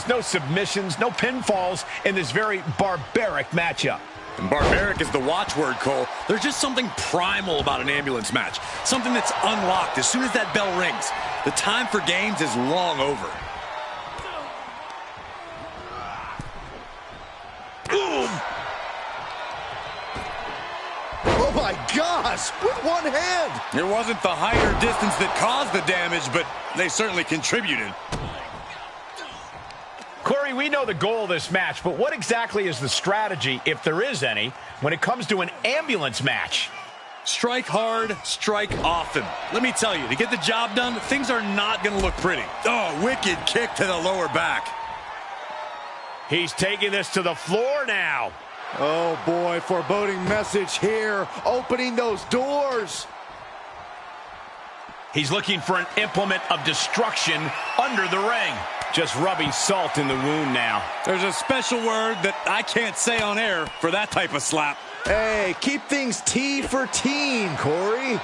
No submissions, no pinfalls in this very barbaric matchup. And barbaric is the watchword, Cole. There's just something primal about an ambulance match. Something that's unlocked as soon as that bell rings. The time for games is long over. Boom! Oh my gosh, with one hand! It wasn't the height or distance that caused the damage, but they certainly contributed. Corey, we know the goal of this match, but what exactly is the strategy, if there is any, when it comes to an ambulance match? Strike hard, strike often. Let me tell you, to get the job done, things are not going to look pretty. Oh, wicked kick to the lower back. He's taking this to the floor now. Oh boy, foreboding message here, opening those doors. He's looking for an implement of destruction under the ring. Just rubbing salt in the wound now. There's a special word that I can't say on air for that type of slap. Hey, keep things T for teen, Corey.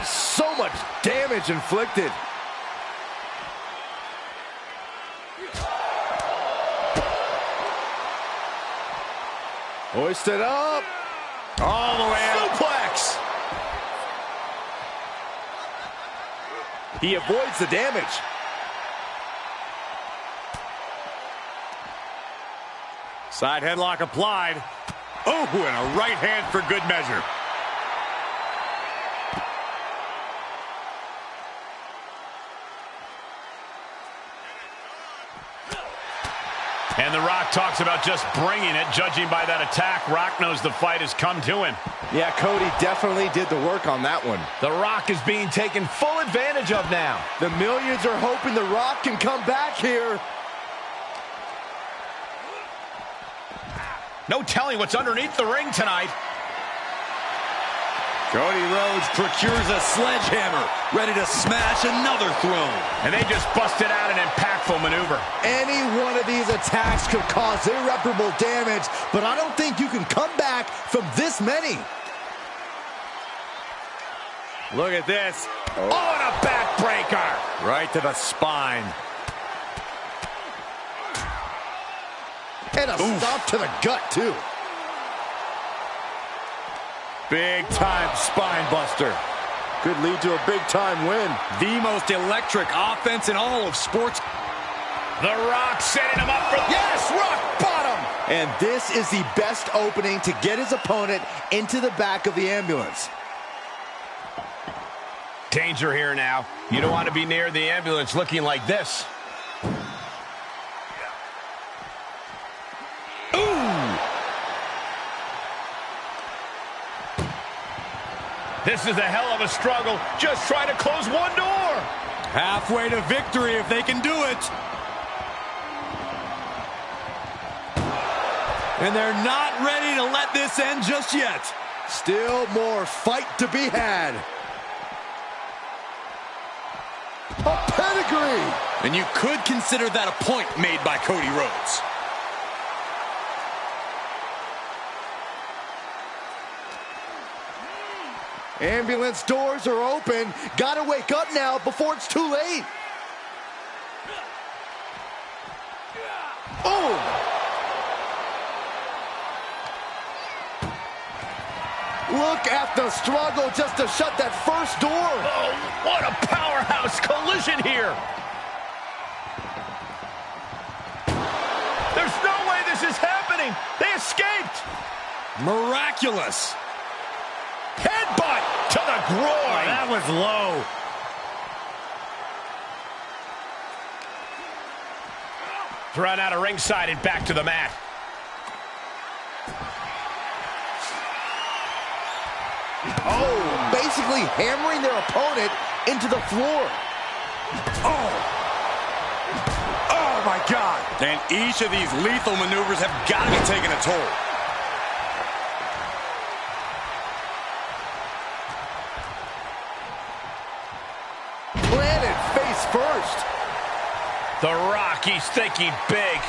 So much damage inflicted. Hoisted up. All the way up. Suplex. He avoids the damage. Side headlock applied. Oh, and a right hand for good measure. And The Rock talks about just bringing it. Judging by that attack, Rock knows the fight has come to him. Yeah, Cody definitely did the work on that one. The Rock is being taken full advantage of now. The millions are hoping The Rock can come back here. No telling what's underneath the ring tonight. Cody Rhodes procures a sledgehammer, ready to smash another throne. And they just busted out an impactful maneuver. Any one of these attacks could cause irreparable damage, but I don't think you can come back from this many. Look at this. Oh, and a backbreaker. Right to the spine. And a stop to the gut, too. Big-time spine buster. Could lead to a big-time win. The most electric offense in all of sports. The Rock setting him up for... Yes, rock bottom! And this is the best opening to get his opponent into the back of the ambulance. Danger here now. You don't want to be near the ambulance looking like this. This is a hell of a struggle. Just try to close one door. Halfway to victory if they can do it. And they're not ready to let this end just yet. Still more fight to be had. A pedigree. And you could consider that a point made by Cody Rhodes. Ambulance doors are open. Gotta wake up now before it's too late. Oh! Look at the struggle just to shut that first door. Oh, what a powerhouse collision here. There's no way this is happening. They escaped. Miraculous. Headbutt to the groin. Oh, that was low. Thrown out of ringside and back to the mat. Oh, basically hammering their opponent into the floor. Oh. Oh, my God. And each of these lethal maneuvers have got to be taking a toll. Planted face first. The Rock, he's thinking big.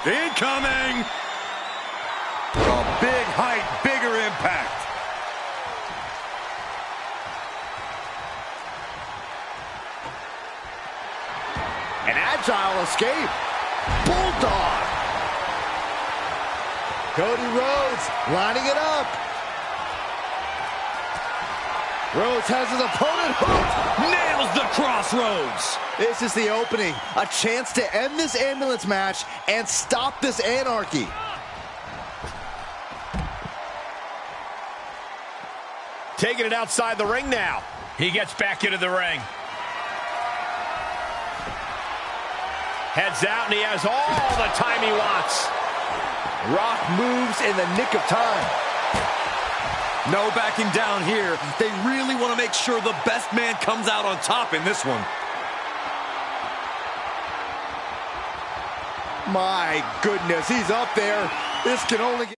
Incoming! A big height, bigger impact. An agile escape. Bulldog. Cody Rhodes lining it up. Rhodes has his opponent hooked. Nails the crossroads. This is the opening. A chance to end this ambulance match and stop this anarchy. Taking it outside the ring now. He gets back into the ring. Heads out, and he has all the time he wants. Rock moves in the nick of time. No backing down here. They really want to make sure the best man comes out on top in this one. My goodness, he's up there. This can only get...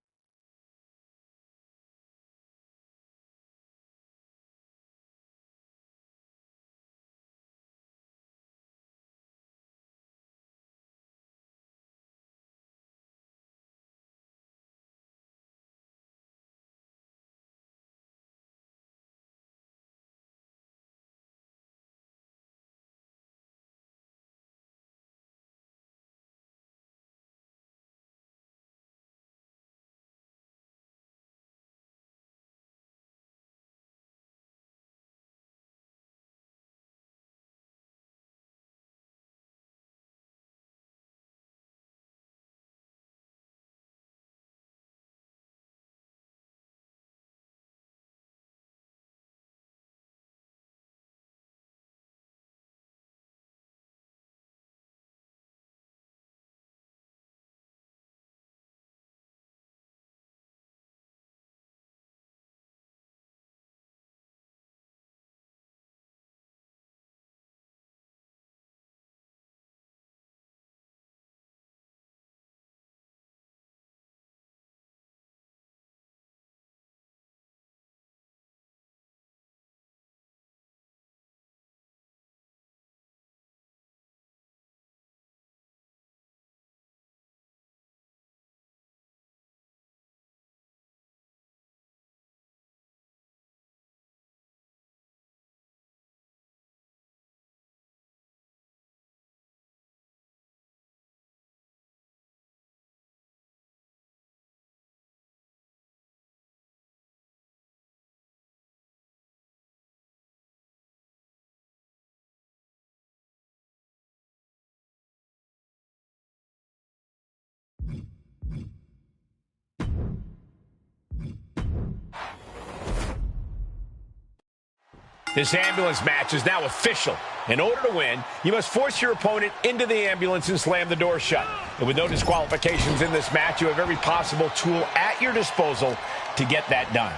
This ambulance match is now official. In order to win, you must force your opponent into the ambulance and slam the door shut. And with no disqualifications in this match, you have every possible tool at your disposal to get that done.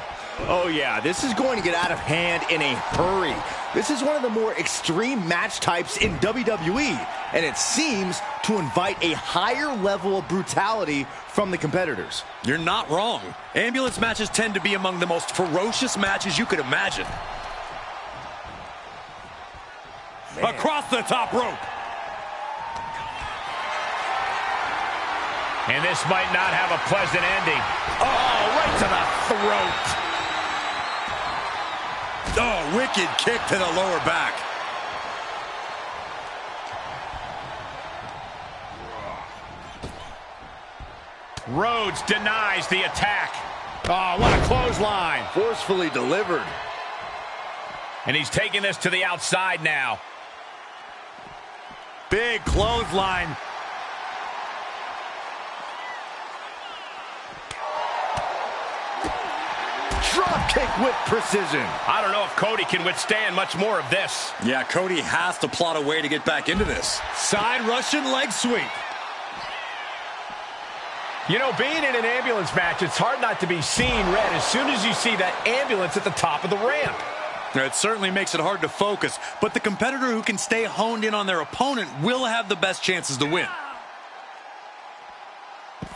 Oh yeah, this is going to get out of hand in a hurry. This is one of the more extreme match types in WWE, and it seems to invite a higher level of brutality from the competitors. You're not wrong. Ambulance matches tend to be among the most ferocious matches you could imagine. Man. Across the top rope. And this might not have a pleasant ending. Oh, right to the throat. Oh, wicked kick to the lower back. Rhodes denies the attack. Oh, what a clothesline. Forcefully delivered. And he's taking this to the outside now. Big clothesline. Drop kick with precision. I don't know if Cody can withstand much more of this. Yeah, Cody has to plot a way to get back into this. Side Russian leg sweep. You know, being in an ambulance match, it's hard not to be seeing red as soon as you see that ambulance at the top of the ramp. It certainly makes it hard to focus, but the competitor who can stay honed in on their opponent will have the best chances to win.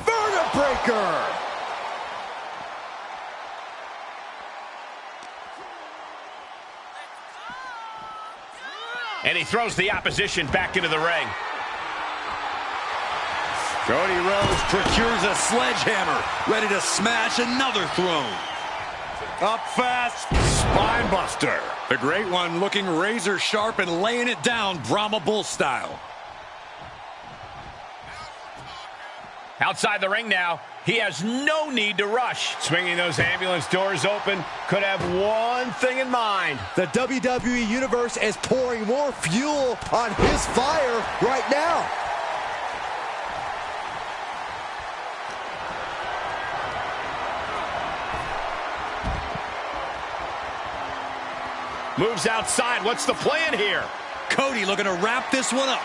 Vertebreaker! And he throws the opposition back into the ring. Cody Rhodes procures a sledgehammer, ready to smash another throne. Up fast, spine buster. The Great One looking razor sharp and laying it down Brahma Bull style. Outside the ring now, he has no need to rush. Swinging those ambulance doors open, could have one thing in mind. The WWE Universe is pouring more fuel on his fire right now. Moves outside. What's the plan here? Cody looking to wrap this one up.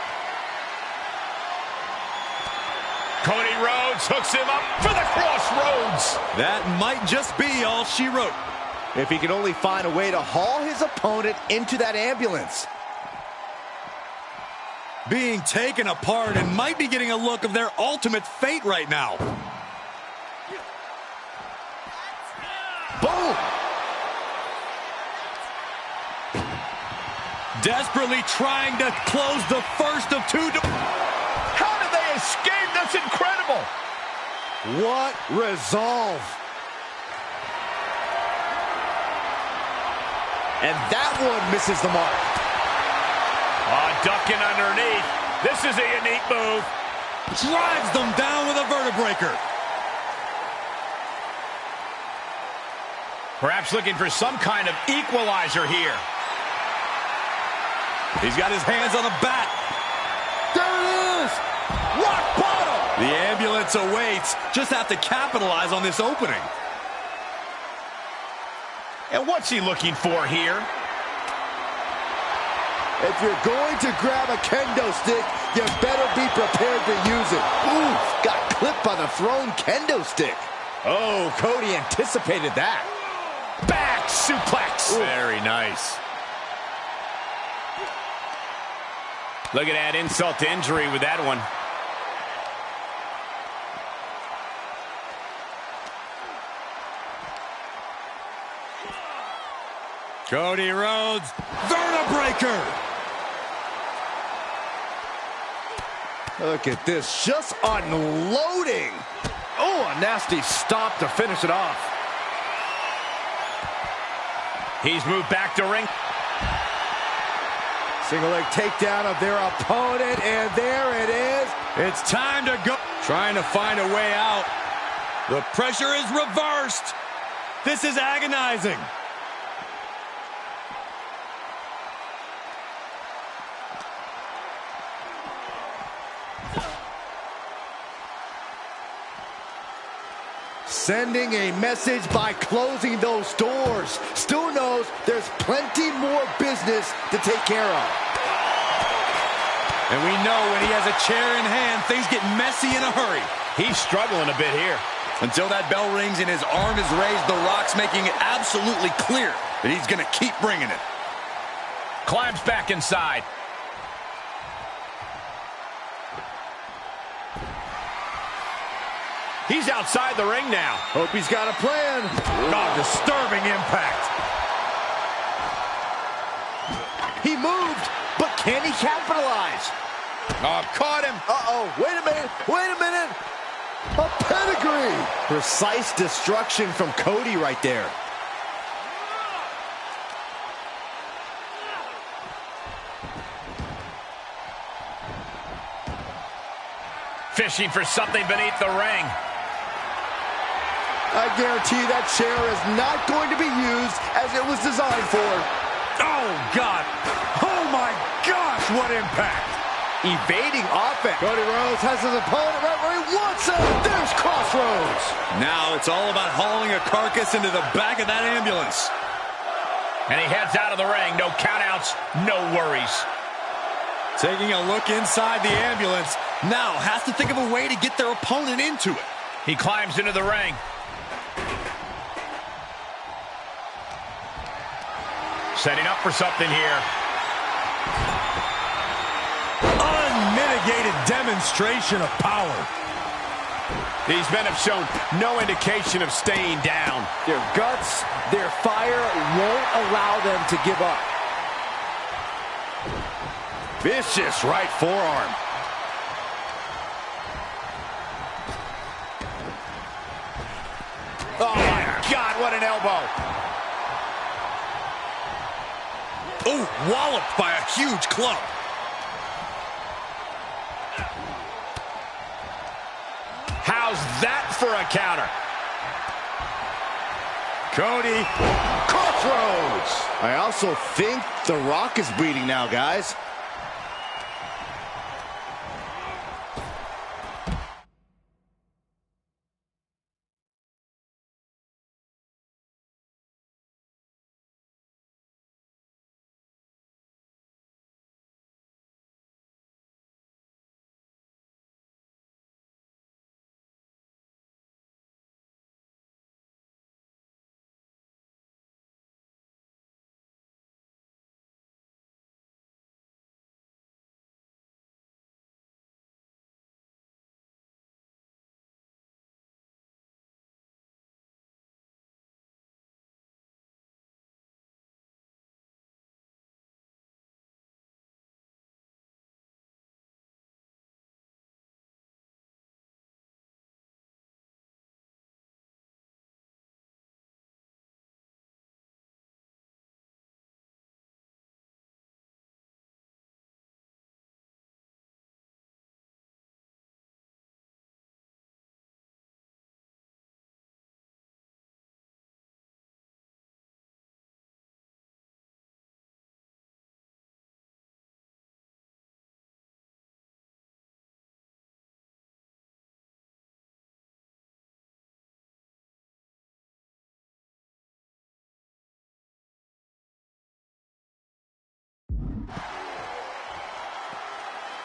Cody Rhodes hooks him up for the crossroads. That might just be all she wrote. If he can only find a way to haul his opponent into that ambulance. Being taken apart and might be getting a look of their ultimate fate right now. Boom! Desperately trying to close the first of two. How did they escape? That's incredible. What resolve. And that one misses the mark. Ducking underneath. This is a unique move. Drives them down with a vertebreaker. Perhaps looking for some kind of equalizer here. He's got his hands on the bat. There it is! Rock bottom! The ambulance awaits. Just have to capitalize on this opening. And what's he looking for here? If you're going to grab a kendo stick, you better be prepared to use it. Ooh, got clipped by the thrown kendo stick. Oh, Cody anticipated that. Back suplex. Ooh. Very nice. Look at that insult to injury with that one. Cody Rhodes, vertebreaker. Look at this, just unloading. Oh, a nasty stop to finish it off. He's moved back to ring. Single leg takedown of their opponent, and there it is. It's time to go. Trying to find a way out. The pressure is reversed. This is agonizing. Sending a message by closing those doors. Stu knows there's plenty more business to take care of. And we know when he has a chair in hand, things get messy in a hurry. He's struggling a bit here. Until that bell rings and his arm is raised, The Rock's making it absolutely clear that he's going to keep bringing it. Climbs back inside. He's outside the ring now. Hope he's got a plan. Oh, disturbing impact. He moved, but can he capitalize? Oh, caught him. Uh-oh, wait a minute, wait a minute. A pedigree. Precise destruction from Cody right there. Fishing for something beneath the ring. I guarantee that chair is not going to be used as it was designed for. Oh, God. Oh, my gosh, what impact. Evading offense. Cody Rhodes has his opponent right where he wants him. There's crossroads. Now it's all about hauling a carcass into the back of that ambulance. And he heads out of the ring. No countouts, no worries. Taking a look inside the ambulance. Now has to think of a way to get their opponent into it. He climbs into the ring. Setting up for something here. Unmitigated demonstration of power. These men have shown no indication of staying down. Their guts, their fire won't allow them to give up. Vicious right forearm. God, what an elbow. Oh, walloped by a huge club. How's that for a counter? Cody, crossroads. I also think The Rock is bleeding now, guys.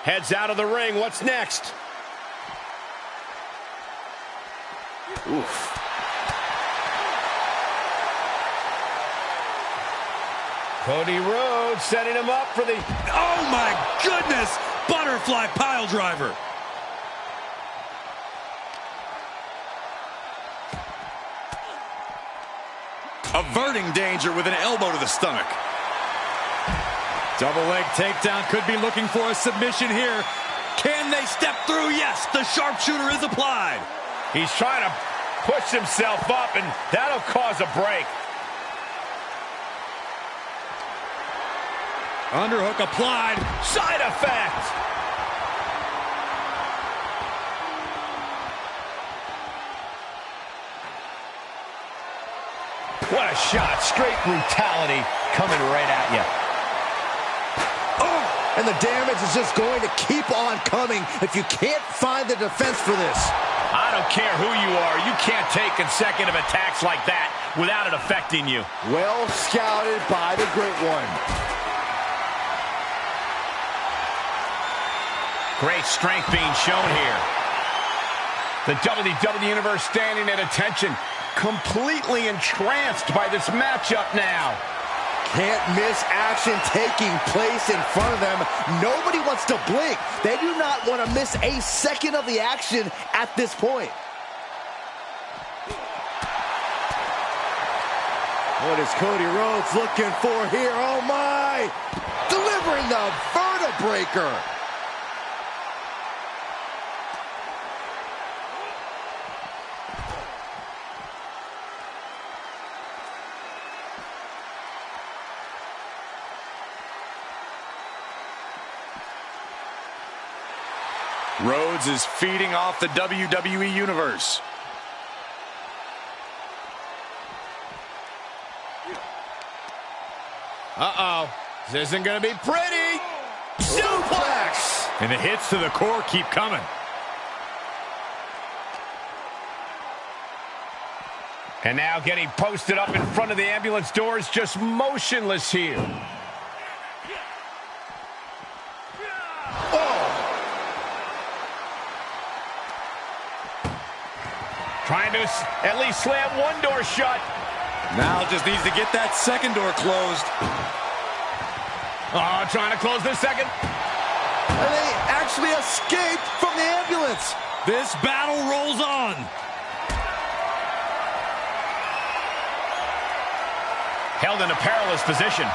Heads out of the ring. What's next? Oof. Cody Rhodes setting him up for the... Oh, my goodness! Butterfly pile driver. Averting danger with an elbow to the stomach. Double leg takedown, could be looking for a submission here. Can they step through? Yes, the sharpshooter is applied. He's trying to push himself up, and that'll cause a break. Underhook applied. Side effect. What a shot. Straight brutality coming right at you. And the damage is just going to keep on coming if you can't find the defense for this. I don't care who you are. You can't take consecutive attacks like that without it affecting you. Well scouted by the Great One. Great strength being shown here. The WWE Universe standing at attention, completely entranced by this matchup now. Can't miss action taking place in front of them. Nobody wants to blink. They do not want to miss a second of the action at this point. What is Cody Rhodes looking for here? Oh my! Delivering the vertebraker. Rhodes is feeding off the WWE Universe. Uh-oh. This isn't going to be pretty. Suplex! And the hits to the core keep coming. And now getting posted up in front of the ambulance doors, just motionless here. Trying to at least slam one door shut. Now just needs to get that second door closed. Oh, trying to close this second. And they actually escaped from the ambulance. This battle rolls on. Held in a perilous position.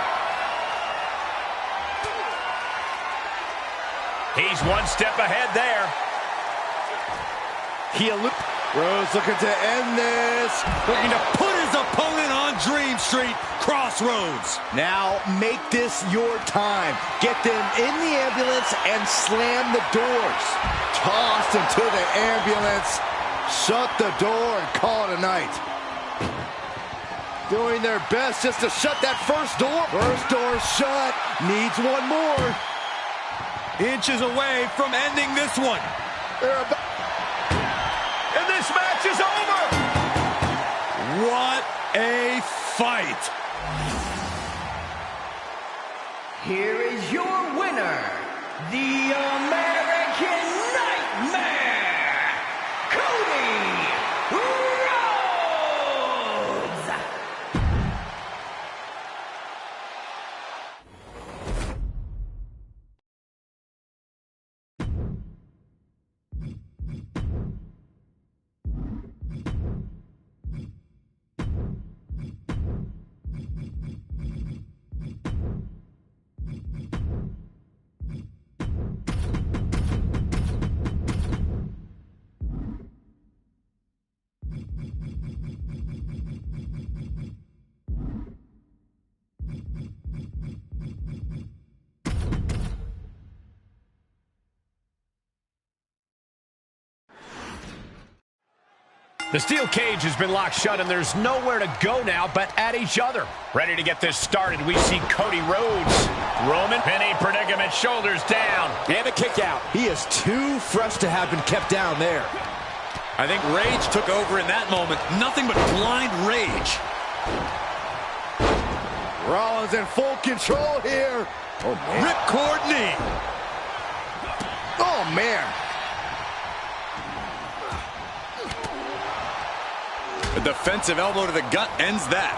He's one step ahead there. Rhodes looking to end this. Looking to put his opponent on Dream Street. Crossroads. Now make this your time. Get them in the ambulance and slam the doors. Tossed into the ambulance. Shut the door and call it a night. Doing their best just to shut that first door. First door shut. Needs one more. Inches away from ending this one. And this match is over! What a fight! Here is your winner, the American Nightmare, Cody Rhodes! The steel cage has been locked shut, and there's nowhere to go now but at each other. Ready to get this started, we see Cody Rhodes. Roman, penny predicament, shoulders down. And a kick out. He is too fresh to have been kept down there. I think rage took over in that moment. Nothing but blind rage. Rollins in full control here. Oh, man. Ripcord knee. Oh, man. A defensive elbow to the gut ends that.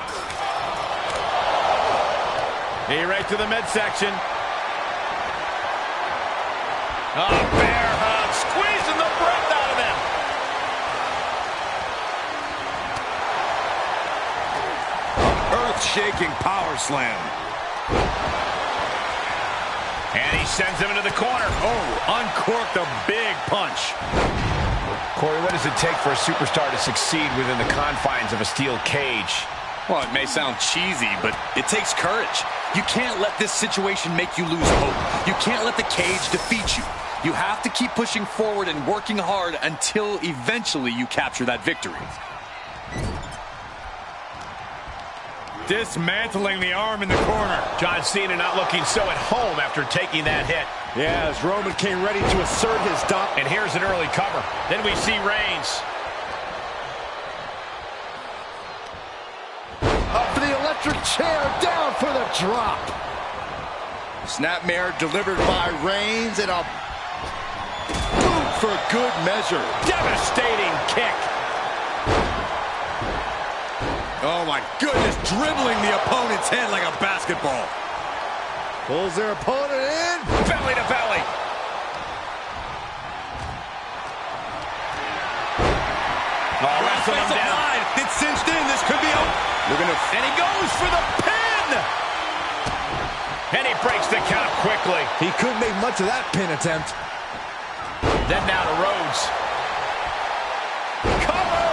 He right to the midsection. Oh, bear hug, squeezing the breath out of him. Earth-shaking power slam. And he sends him into the corner. Oh, uncorked a big punch. Corey, what does it take for a superstar to succeed within the confines of a steel cage? Well, it may sound cheesy, but it takes courage. You can't let this situation make you lose hope. You can't let the cage defeat you. You have to keep pushing forward and working hard until eventually you capture that victory. Dismantling the arm in the corner. John Cena not looking so at home after taking that hit. Yeah, as Roman came ready to assert his dominance. And here's an early cover. Then we see Reigns. Up for the electric chair, down for the drop. Snapmare delivered by Reigns and a boot for good measure. Devastating kick. Oh my goodness, dribbling the opponent's head like a basketball. Pulls their opponent in. Belly to belly. Oh, wrestled him down. It's cinched in. This could be over. And he goes for the pin. And he breaks the count quickly. He couldn't make much of that pin attempt. Then now to Rhodes. Cover.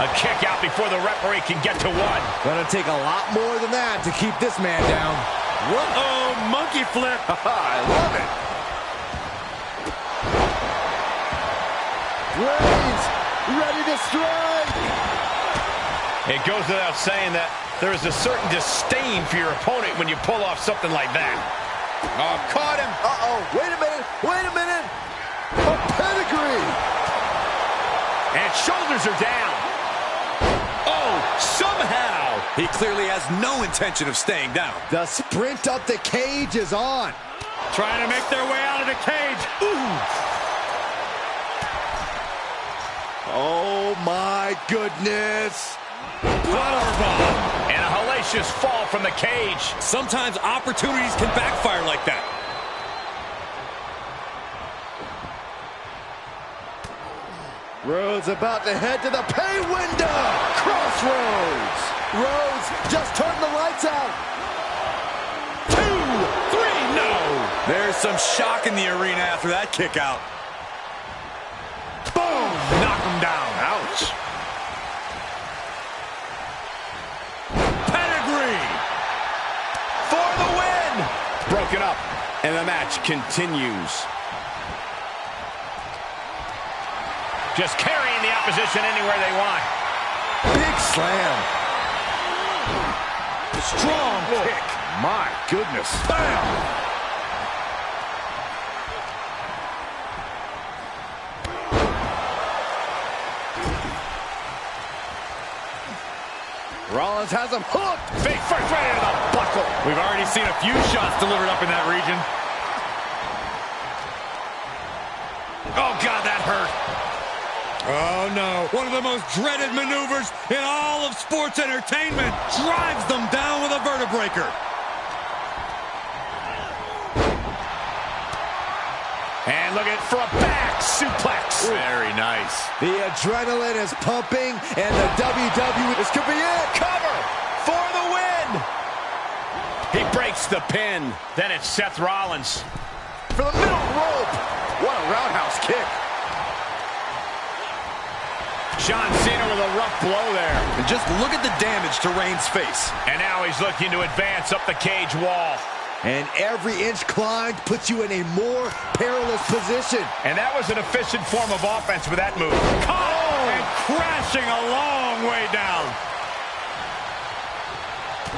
A kick out before the referee can get to one. Gonna take a lot more than that to keep this man down. Whoa, monkey flip. I love it. Reigns, ready to strike. It goes without saying that there is a certain disdain for your opponent when you pull off something like that. Oh, caught him. Uh-oh, wait a minute, wait a minute. A pedigree. And shoulders are down. Oh, somehow. He clearly has no intention of staying down. The sprint up the cage is on. Trying to make their way out of the cage. Ooh. Oh, my goodness. Powerbomb. And a hellacious fall from the cage. Sometimes opportunities can backfire like that. Rhodes about to head to the pay window. Crossroads. Rhodes just turned the lights out. 2, 3, no. There's some shock in the arena after that kick out. Boom. Knock him down. Ouch. broken up, and the match continues. Just carrying the opposition anywhere they want. Big slam. Strong kick. My goodness. Bam! Rollins has him hooked. Big first right into the buckle. We've already seen a few shots delivered up in that region. Oh, God, that hurt. Oh, no. One of the most dreaded maneuvers in all of sports entertainment. Drives them down with a vertebraker. And look at for a back suplex. Very nice. The adrenaline is pumping, and the WWE, this could be it. Cover for the win. He breaks the pin. Then it's Seth Rollins. For the middle rope. What a roundhouse kick. John Cena with a rough blow there. And just look at the damage to Reigns' face. And now he's looking to advance up the cage wall. And every inch climbed puts you in a more perilous position. And that was an efficient form of offense with that move. Caught and crashing a long way down.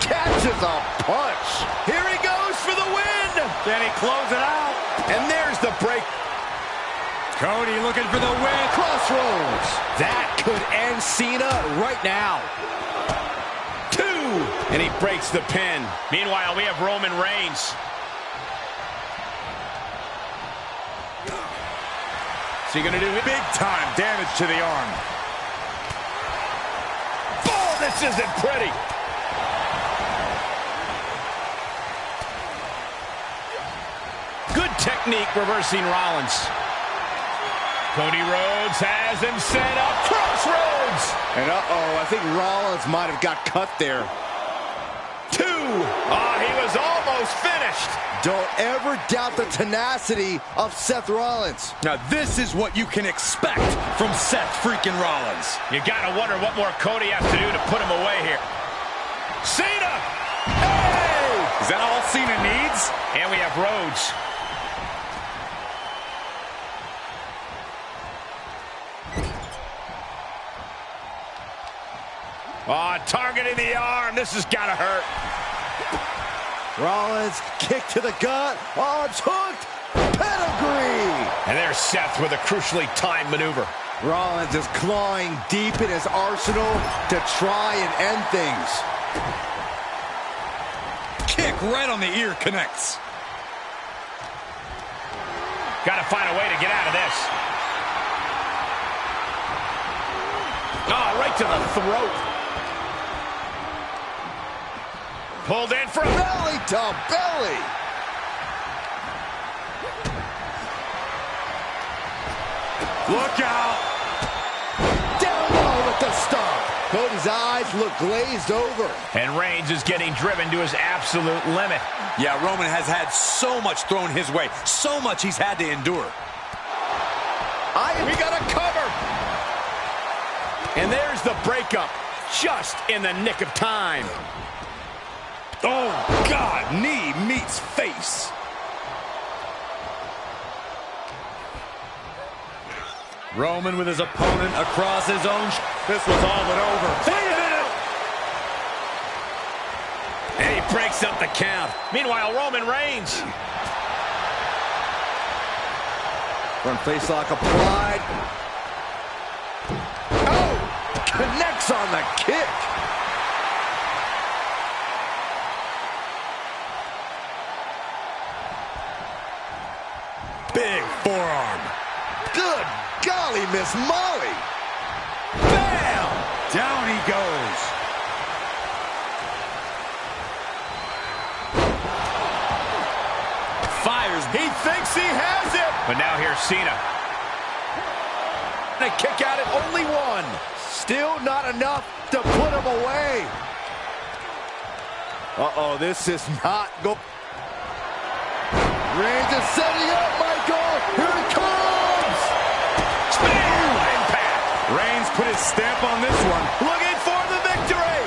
Catches a punch. Here he goes for the win. Can he close it out? And there's the break. Cody looking for the win. Crossroads. That could end Cena right now. And he breaks the pin. Meanwhile, we have Roman Reigns. Is he going to do it? Big time damage to the arm. Oh, this isn't pretty. Good technique reversing Rollins. Cody Rhodes has him set up. Crossroads. And I think Rollins might have got cut there. 2. Oh, he was almost finished. Don't ever doubt the tenacity of Seth Rollins. Now, this is what you can expect from Seth freaking Rollins. You gotta wonder what more Cody has to do to put him away here. Cena! Hey! Is that all Cena needs? And we have Rhodes. Oh, targeting the arm. This has got to hurt. Rollins, kick to the gut. Oh, it's hooked. Pedigree. And there's Seth with a crucially timed maneuver. Rollins is clawing deep in his arsenal to try and end things. Kick right on the ear connects. Got to find a way to get out of this. Oh, right to the throat. Pulled in for a belly to belly. Look out. Down low with the stomp. Cody's eyes look glazed over. And Reigns is getting driven to his absolute limit. Yeah, Roman has had so much thrown his way. So much he's had to endure. We got a cover. And there's the breakup. Just in the nick of time. Oh, God, knee meets face. Roman with his opponent across his own. This was all but over. And he breaks up the count. Meanwhile, Roman Reigns. Front face lock applied. Oh! Connects on the kick. Big forearm. Good golly, Miss Molly. Bam! Down he goes. Fires. He thinks he has it. But now here's Cena. A kick out at only one. Still not enough to put him away. Uh-oh, this is not go. Reigns is setting up, Michael. Here it comes. Spear impact. Reigns put his stamp on this one. Looking for the victory.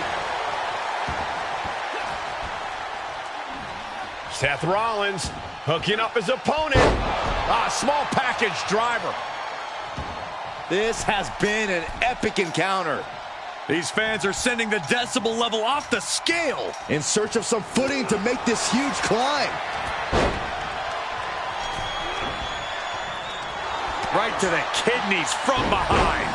Seth Rollins hooking up his opponent. Small package driver. This has been an epic encounter. These fans are sending the decibel level off the scale. In search of some footing to make this huge climb. Right to the kidneys from behind.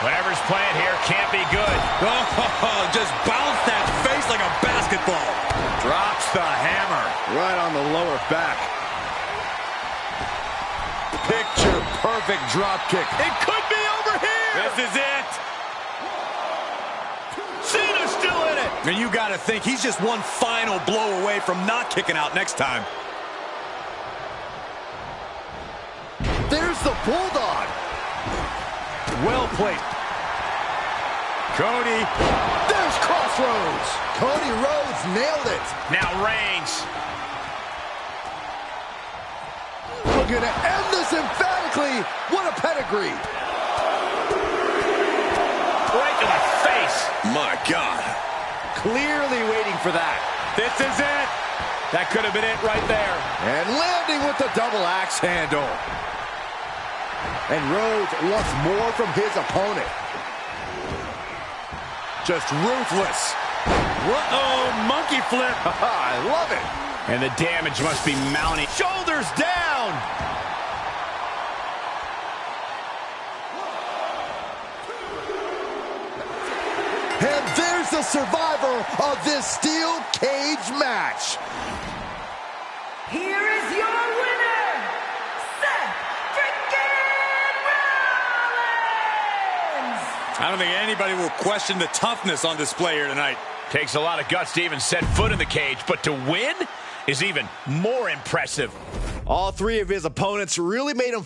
Whatever's playing here can't be good. Oh, just bounced that face like a basketball. Drops the hammer. Right on the lower back. Picture perfect drop kick. It could be over here. This is it. Cena's still in it. And you got to think he's just one final blow away from not kicking out next time. There's the Bulldog. Well played. Cody. There's Crossroads. Cody Rhodes nailed it. Now Reigns. We're going to end this emphatically. What a pedigree. Right to the face. My God. Clearly waiting for that. This is it. That could have been it right there. And landing with the double axe handle. And Rhodes wants more from his opponent. Just ruthless. Uh-oh, monkey flip. I love it. And the damage must be mounting. Shoulders down. And there's the survivor of this steel cage match. Here is your winner, Seth freaking Rollins! I don't think anybody will question the toughness on display here tonight. Takes a lot of guts to even set foot in the cage, but to win is even more impressive. All three of his opponents really made him.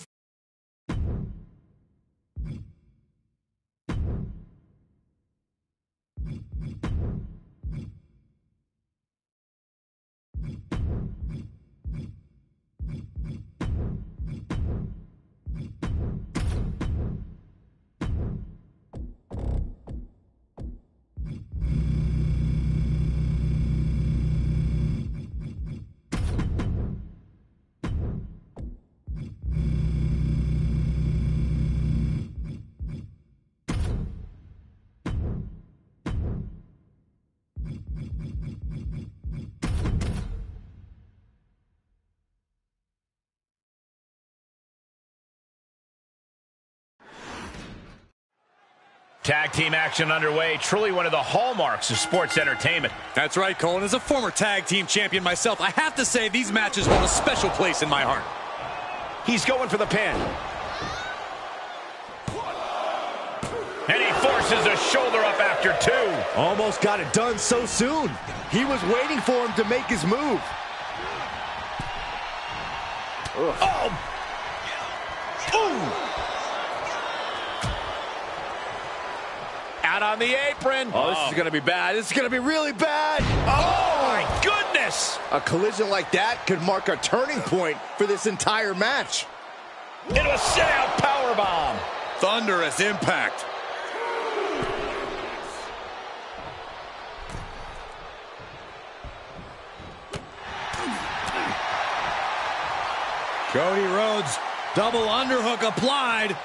Tag team action underway. Truly one of the hallmarks of sports entertainment. That's right, Cole. And as a former tag team champion myself, I have to say these matches hold a special place in my heart. He's going for the pin. And he forces a shoulder up after two. Almost got it done so soon. He was waiting for him to make his move. Ugh. Oh! Ooh! Out on the apron. Oh, this is going to be bad. This is going to be really bad. Oh, my goodness. A collision like that could mark a turning point for this entire match. Into a sit-out powerbomb. Thunderous impact. Cody Rhodes, double underhook applied.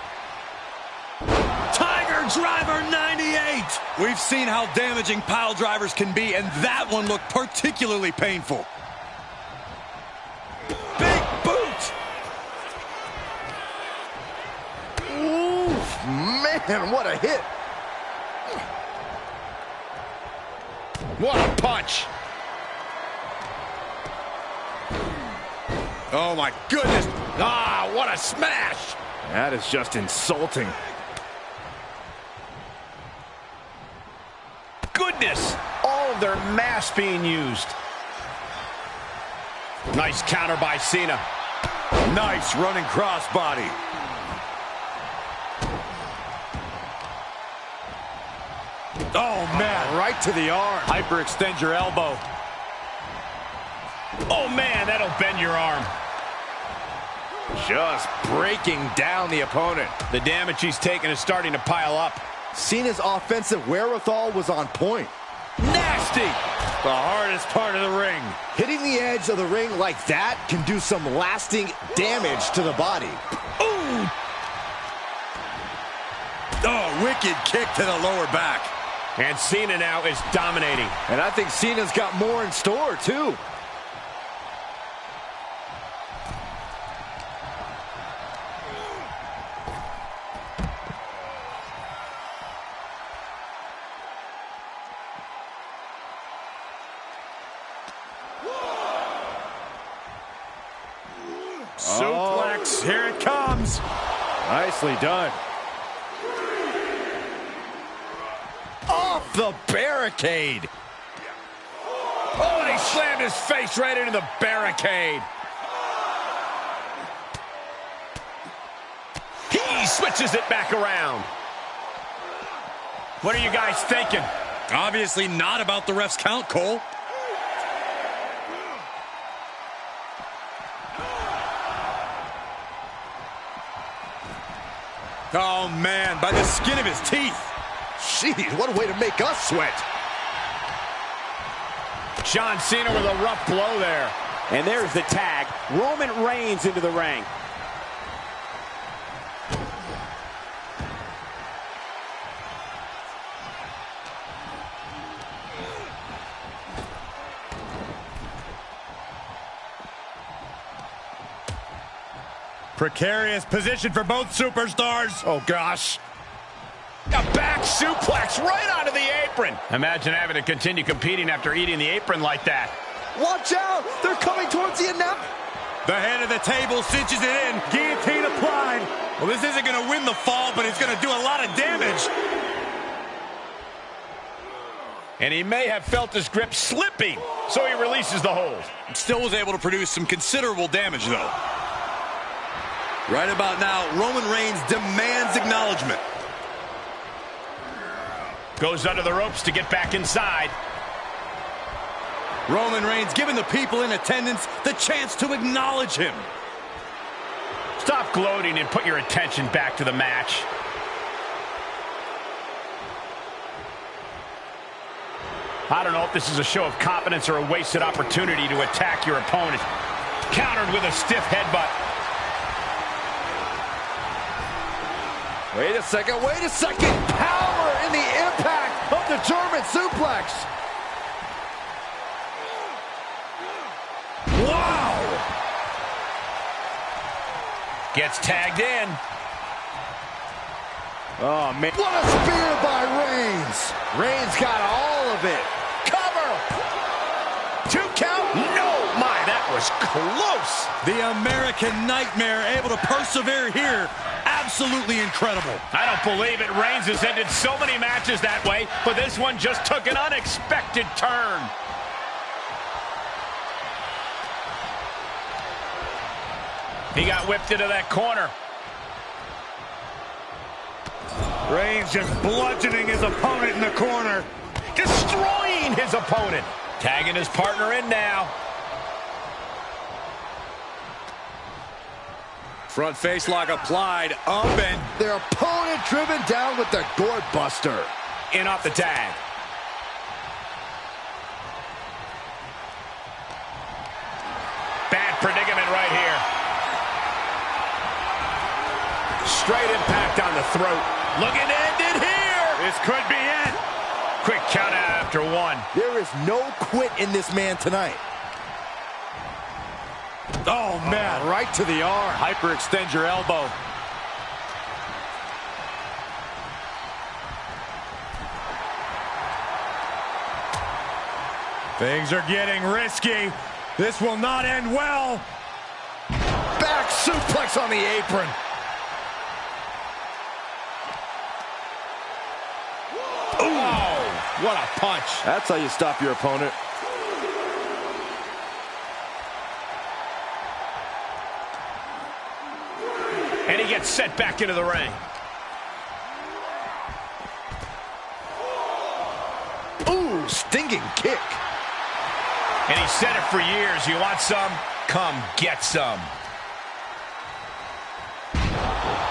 Tiger Driver 98. We've seen how damaging pile drivers can be, and that one looked particularly painful. Big boot. Oof, man, what a hit. What a punch. Oh, my goodness. Ah, what a smash. That is just insulting. Goodness. All of their mass being used. Nice counter by Cena. Nice running crossbody. Oh, man. Right to the arm. Hyperextend your elbow. Oh, man, that'll bend your arm. Just breaking down the opponent. The damage he's taken is starting to pile up. Cena's offensive wherewithal was on point. Nasty. The hardest part of the ring. Hitting the edge of the ring like that can do some lasting damage to the body. Ooh! Oh, wicked kick to the lower back. And Cena now is dominating. And I think Cena's got more in store, too. Suplex, here it comes. Nicely done. Off the barricade. Oh, he slammed his face right into the barricade. He switches it back around. What are you guys thinking? Obviously not about the ref's count, Cole. Oh, man, by the skin of his teeth. Jeez, what a way to make us sweat. John Cena with a rough blow there. And there's the tag. Roman Reigns into the ring. Precarious position for both superstars. Oh, gosh. A back suplex right onto the apron. Imagine having to continue competing after eating the apron like that. Watch out! They're coming towards the end now. The head of the table cinches it in. Guillotine applied. Well, this isn't going to win the fall, but it's going to do a lot of damage. And he may have felt his grip slipping, so he releases the hold. Still was able to produce some considerable damage, though. Right about now, Roman Reigns demands acknowledgement. Goes under the ropes to get back inside. Roman Reigns giving the people in attendance the chance to acknowledge him. Stop gloating and put your attention back to the match. I don't know if this is a show of confidence or a wasted opportunity to attack your opponent. Countered with a stiff headbutt. Wait a second, wait a second. Power in the impact of the German suplex. Wow! Gets tagged in. Oh, man. What a spear by Reigns. Reigns got all of it. Cover! 2 count? No! My, that was close! The American Nightmare able to persevere here. Absolutely incredible. I don't believe it. Reigns has ended so many matches that way, but this one just took an unexpected turn. He got whipped into that corner. Reigns just bludgeoning his opponent in the corner. Destroying his opponent. Tagging his partner in now. Front face lock applied, up and Their opponent driven down with the Gourd Buster. In off the tag. Bad predicament right here. Straight impact on the throat. Looking to end it here. this could be it. Quick count out after 1. There is no quit in this man tonight. Oh, man. Right to the arm. Hyperextend your elbow. Things are getting risky. This will not end well. Back suplex on the apron. Oh, what a punch. That's how you stop your opponent. And he gets set back into the ring. Ooh, stinging kick. And he said it for years. You want some? Come get some.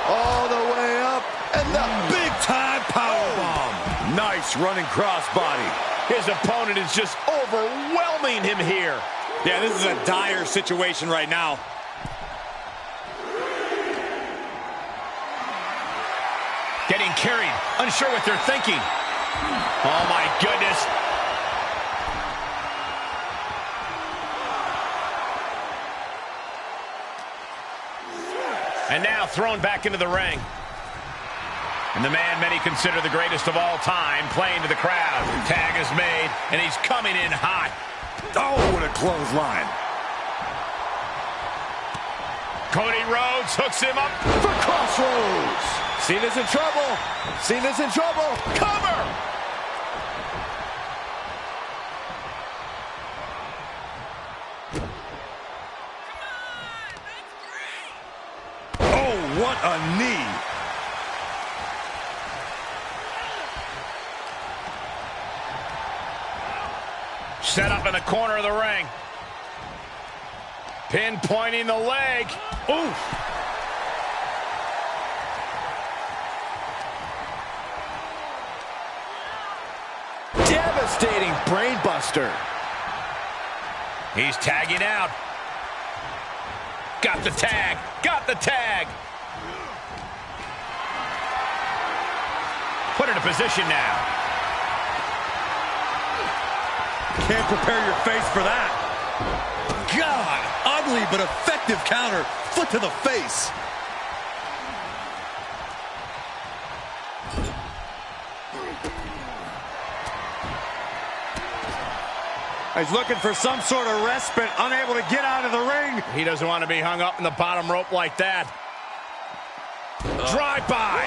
All the way up. And the Big time powerbomb. Nice running crossbody. His opponent is just overwhelming him here. Yeah, this is a dire situation right now. Getting carried, unsure what they're thinking. Oh my goodness. And now thrown back into the ring. And the man many consider the greatest of all time playing to the crowd. Tag is made, and he's coming in hot. Oh, what a clothesline. Cody Rhodes hooks him up For crossroads. Cena's in trouble. Cena's in trouble. cover. Oh, what a knee. Set up in the corner of the ring. Pinpointing the leg. Ooh. Devastating brainbuster. He's tagging out. Got the tag. Got the tag. Put in a position now. Can't prepare your face for that. God, ugly but effective counter. Foot to the face. He's looking for some sort of respite, unable to get out of the ring. He doesn't want to be hung up in the bottom rope like that. Drive by.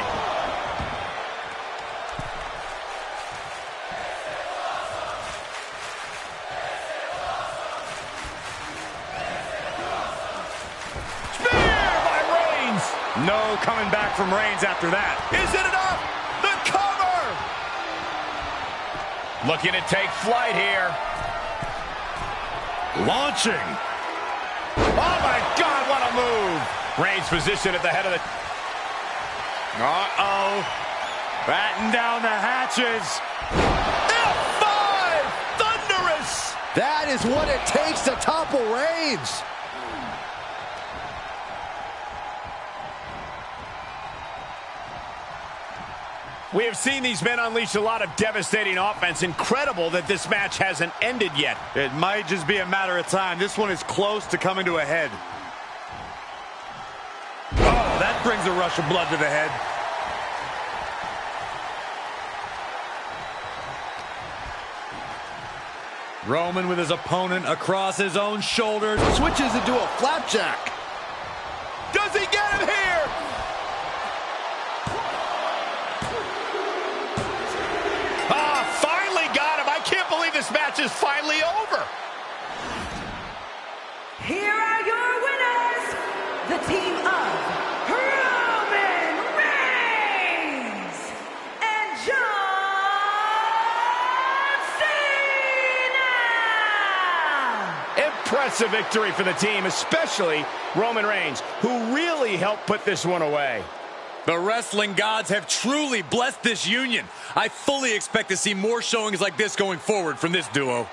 Spear by Reigns. No coming back from Reigns after that. Is it enough? The cover. Looking to take flight here. Launching. Oh my God, what a move. Reigns positioned at the head of the... Uh-oh. Batten down the hatches. F5! Thunderous! That is what it takes to topple Reigns. We have seen these men unleash a lot of devastating offense. Incredible that this match hasn't ended yet. It might just be a matter of time. This one is close to coming to a head. Oh, that brings a rush of blood to the head. Roman with his opponent across his own shoulders. Switches into a flapjack. Does he get him here? Finally got him. I can't believe this match is finally over. Here are your winners, the team of Roman Reigns and John Cena. Impressive victory for the team, especially Roman Reigns, who really helped put this one away. The wrestling gods have truly blessed this union. I fully expect to see more showings like this going forward from this duo.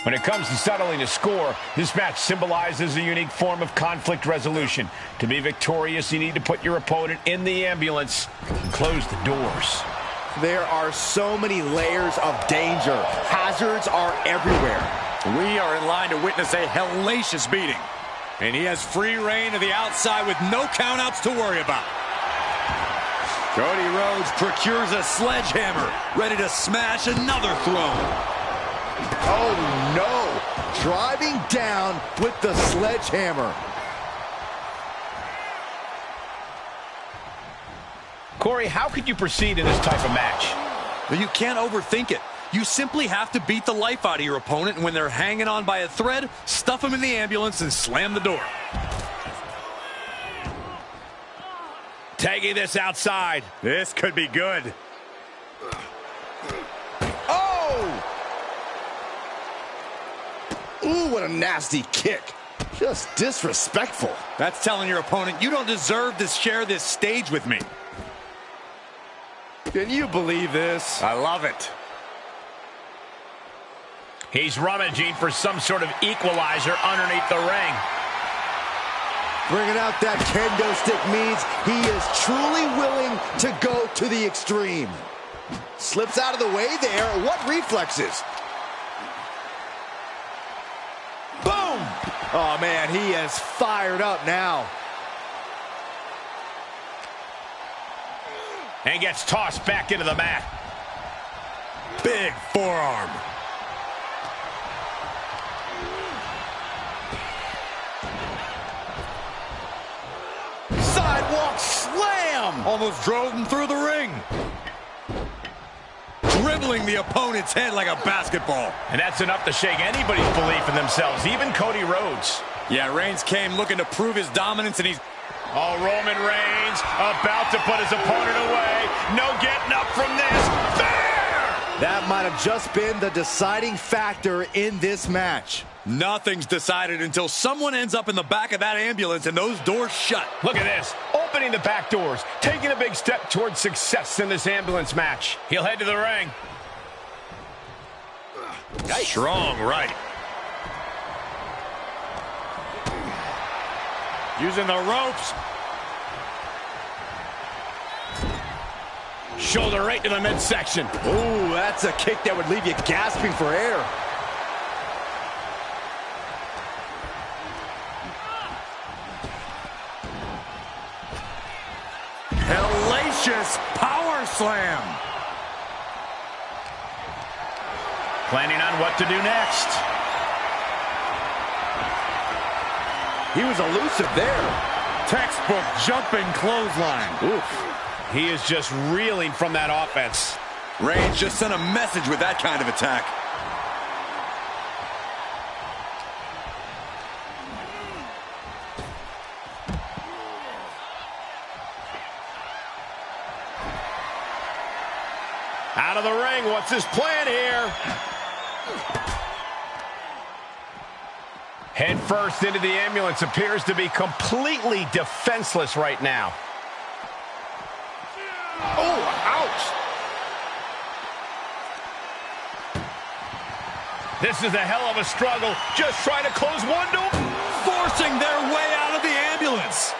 When it comes to settling a score, this match symbolizes a unique form of conflict resolution. To be victorious, you need to put your opponent in the ambulance and close the doors. There are so many layers of danger. Hazards are everywhere. We are in line to witness a hellacious beating. And he has free reign to the outside with no countouts to worry about. Cody Rhodes procures a sledgehammer, ready to smash another throne. Oh, no. Driving down with the sledgehammer. Corey, how could you proceed in this type of match? Well, you can't overthink it. You simply have to beat the life out of your opponent, and when they're hanging on by a thread, stuff them in the ambulance and slam the door. Tagging this outside. This could be good. Oh! Ooh, what a nasty kick. Just disrespectful. That's telling your opponent, you don't deserve to share this stage with me. Can you believe this? I love it. He's rummaging for some sort of equalizer underneath the ring. Bringing out that kendo stick means he is truly willing to go to the extreme. Slips out of the way there. What reflexes? Boom! Oh, man, he is fired up now. And gets tossed back into the mat. Big forearm. Sidewalk slam! Almost drove him through the ring. Dribbling the opponent's head like a basketball. And that's enough to shake anybody's belief in themselves, even Cody Rhodes. Yeah, Reigns came looking to prove his dominance, and he's... Oh, Roman Reigns about to put his opponent away. No getting up from this. There! That might have just been the deciding factor in this match. Nothing's decided until someone ends up in the back of that ambulance and those doors shut. Look at this. Opening the back doors. Taking a big step towards success in this ambulance match. He'll head to the ring. Strong right. Using the ropes. Shoulder right to the midsection. Ooh, that's a kick that would leave you gasping for air. Hellacious power slam. Planning on what to do next. He was elusive there. Textbook jumping clothesline. Oof. He is just reeling from that offense. Reigns just sent a message with that kind of attack. Out of the ring, what's his plan here? Head first into the ambulance, appears to be completely defenseless right now. Oh, ouch. This is a hell of a struggle. Just trying to close one door. Forcing their way out of the ambulance.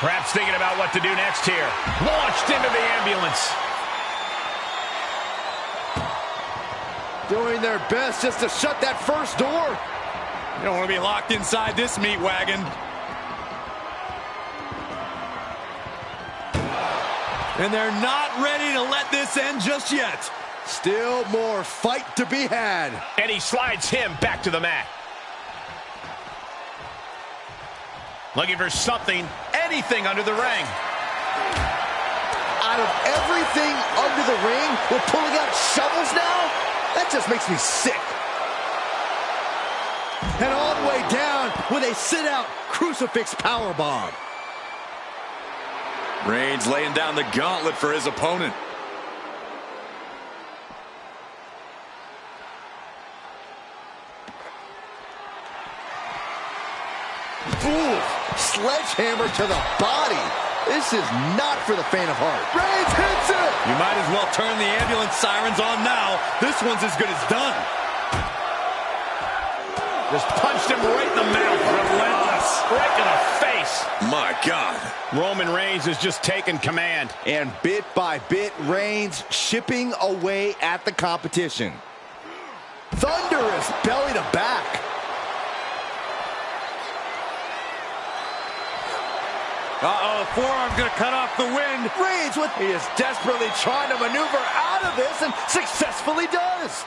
Perhaps thinking about what to do next here. Launched into the ambulance. Doing their best just to shut that first door. You don't want to be locked inside this meat wagon. And they're not ready to let this end just yet. Still more fight to be had. And he slides him back to the mat. Looking for something, anything under the ring. Out of everything under the ring, we're pulling out shovels now? That just makes me sick. And all the way down with a sit-out crucifix powerbomb. Reigns laying down the gauntlet for his opponent. Ooh, sledgehammer to the body. This is not for the faint of heart. Reigns hits it! You might as well turn the ambulance sirens on now. This one's as good as done. Just punched him right in the mouth. Relentless. Right in the face. My God. Roman Reigns is just taking command. And bit by bit, Reigns chipping away at the competition. Thunderous belly to back. Uh-oh, forearm's gonna cut off the wind. Reigns, he is desperately trying to maneuver out of this and successfully does.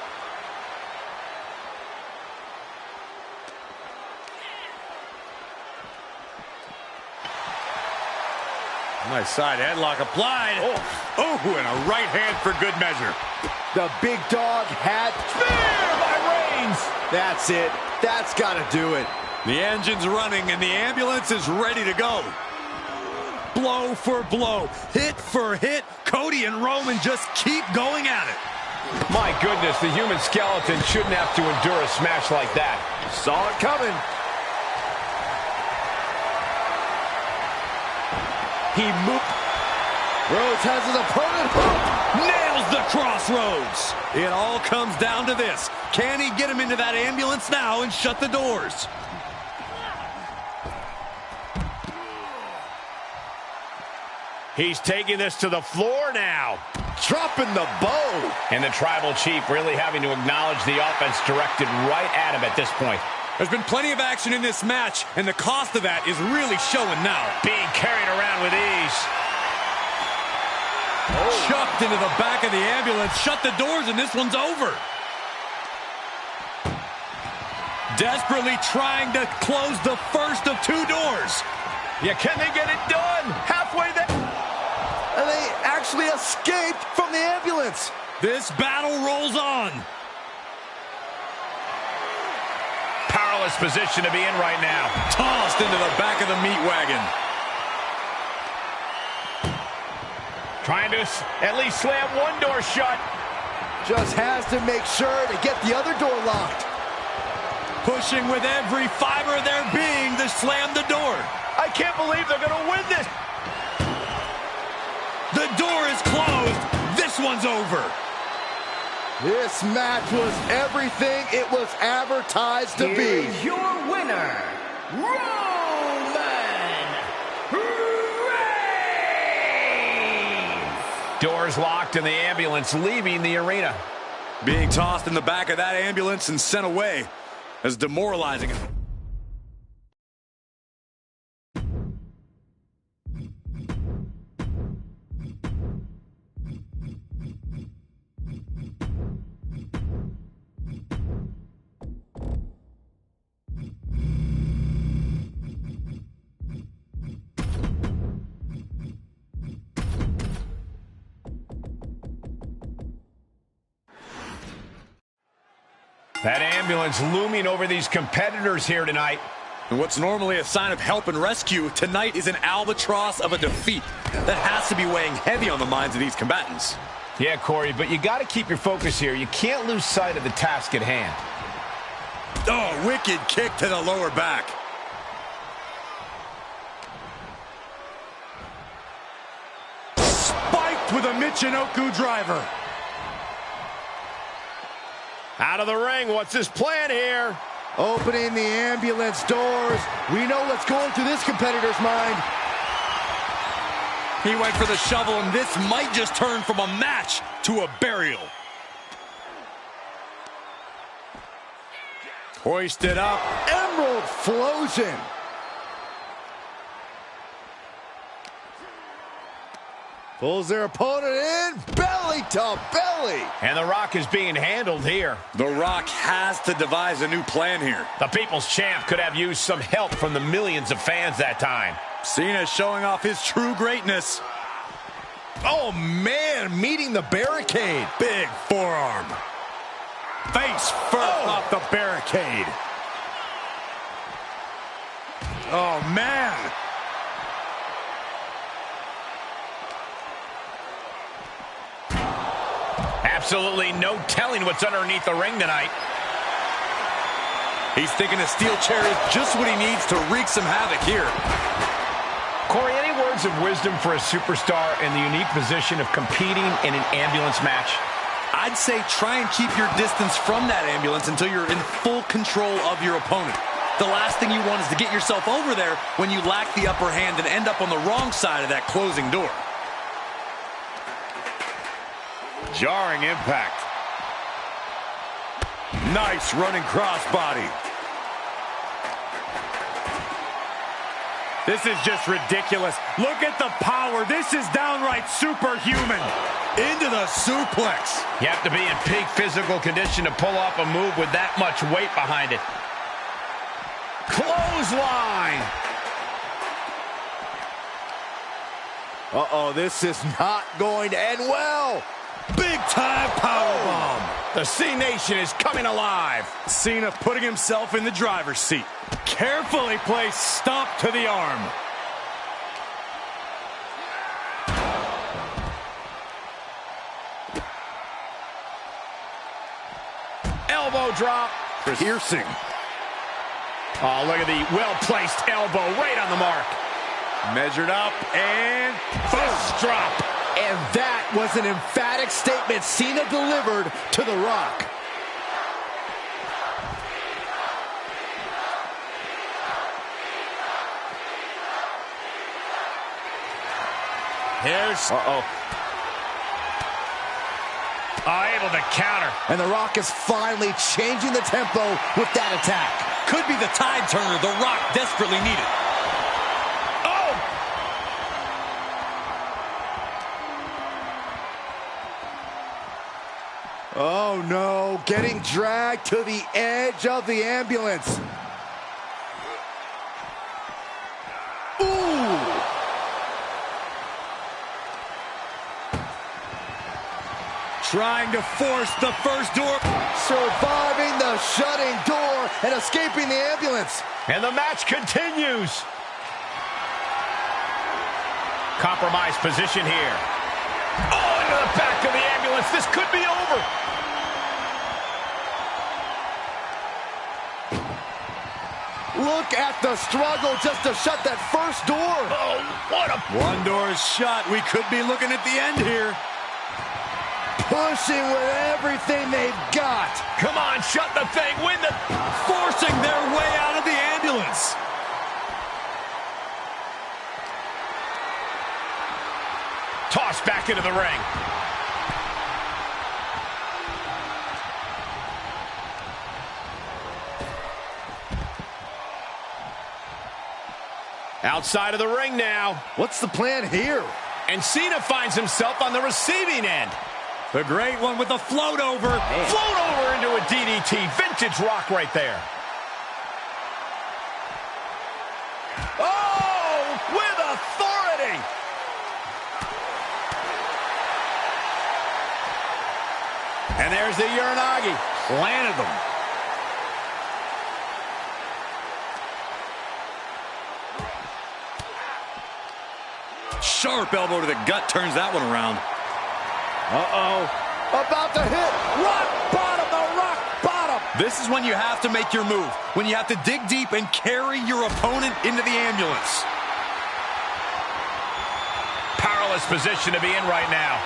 Nice side headlock applied. Oh, and a right hand for good measure. The big dog had Spear by Reigns. That's it. That's got to do it. The engine's running and the ambulance is ready to go. Blow for blow, hit for hit. Cody and Roman just keep going at it. My goodness, the human skeleton shouldn't have to endure a smash like that. Saw it coming. He moved. Rhodes has his opponent hooked. Nails the crossroads. It all comes down to this. Can he get him into that ambulance now and shut the doors? He's taking this to the floor now. Dropping the bow. And the Tribal Chief really having to acknowledge the offense directed right at him at this point. There's been plenty of action in this match, and the cost of that is really showing now. Being carried around with ease. Chucked into the back of the ambulance, shut the doors, and this one's over. Desperately trying to close the first of two doors. Yeah, can they get it done? Halfway there. And they actually escaped from the ambulance. This battle rolls on. Powerless position to be in right now. Tossed into the back of the meat wagon. Trying to at least slam one door shut. Just has to make sure to get the other door locked. Pushing with every fiber of their being to slam the door. I can't believe they're going to win this. The door is closed. This one's over. This match was everything it was advertised to be. Here's your winner, Roman Reigns. Doors locked and the ambulance leaving the arena. Being tossed in the back of that ambulance and sent away is demoralizing. That ambulance looming over these competitors here tonight. And what's normally a sign of help and rescue, tonight is an albatross of a defeat that has to be weighing heavy on the minds of these combatants. Yeah, Corey, but you got to keep your focus here. You can't lose sight of the task at hand. Oh, wicked kick to the lower back. Spiked with a Michinoku driver. Out of the ring, what's his plan here? Opening the ambulance doors. We know what's going through this competitor's mind. He went for the shovel, and this might just turn from a match to a burial. Hoisted up. Emerald Flosion. Pulls their opponent in, belly to belly. And The Rock is being handled here. The Rock has to devise a new plan here. The People's Champ could have used some help from the millions of fans that time. Cena showing off his true greatness. Oh, man, meeting the barricade. Big forearm. Face first off the barricade. Oh, man. Absolutely no telling what's underneath the ring tonight. He's thinking a steel chair is just what he needs to wreak some havoc here. Corey, anyone words of wisdom for a superstar in the unique position of competing in an ambulance match? I'd say try and keep your distance from that ambulance until you're in full control of your opponent. The last thing you want is to get yourself over there when you lack the upper hand and end up on the wrong side of that closing door. Jarring impact. Nice running crossbody. This is just ridiculous. Look at the power. This is downright superhuman. Into the suplex. You have to be in peak physical condition to pull off a move with that much weight behind it. Clothesline. Uh-oh, this is not going to end well. Big time powerbomb. The C Nation is coming alive. Cena putting himself in the driver's seat. Carefully placed stomp to the arm. Elbow drop. Piercing. Oh, look at the well-placed elbow right on the mark. Measured up and Fist drop. And that was an emphatic statement Cena delivered to The Rock. Here's... able to counter. And The Rock is finally changing the tempo with that attack. Could be the tide turner The Rock desperately needed. Oh no, getting dragged to the edge of the ambulance. Ooh! Trying to force the first door. Surviving the shutting door and escaping the ambulance. And the match continues. Compromised position here. Oh, into the back of the ambulance. This could be over. Look at the struggle just to shut that first door. Oh, what a... One door is shut. We could be looking at the end here. Pushing with everything they've got. Come on, shut the thing. Win the... Forcing their way out of the ambulance. Tossed back into the ring. Outside of the ring now. What's the plan here? And Cena finds himself on the receiving end. The great one with the float over. Float over into a DDT. Vintage Rock right there. Oh, with authority. And there's the Uranagi. planted them. Sharp elbow to the gut turns that one around. About to hit. Rock bottom, the rock bottom. This is when you have to make your move. When you have to dig deep and carry your opponent into the ambulance. Powerless position to be in right now.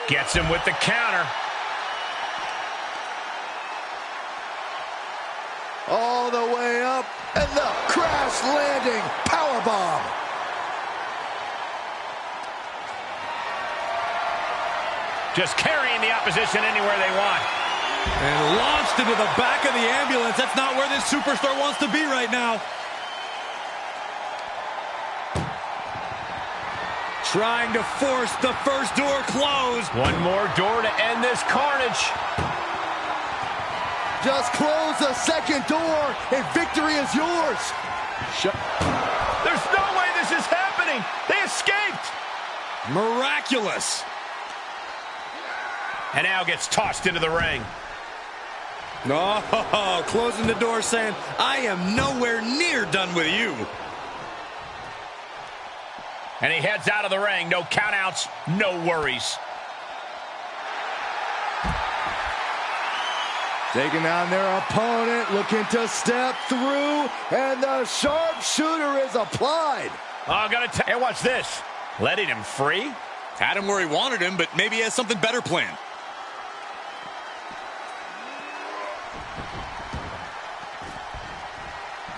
Gets him with the counter. All the way up, and the crash landing powerbomb. Just carrying the opposition anywhere they want. And launched into the back of the ambulance. That's not where this superstar wants to be right now. Trying to force the first door closed. One more door to end this carnage. Just close the second door, and victory is yours. There's no way this is happening. They escaped. Miraculous. And now gets tossed into the ring. Oh, closing the door saying, I am nowhere near done with you. And he heads out of the ring. No countouts, no worries. Taking down their opponent, looking to step through, and the sharpshooter is applied. Oh, and watch this. Letting him free? Had him where he wanted him, but maybe he has something better planned.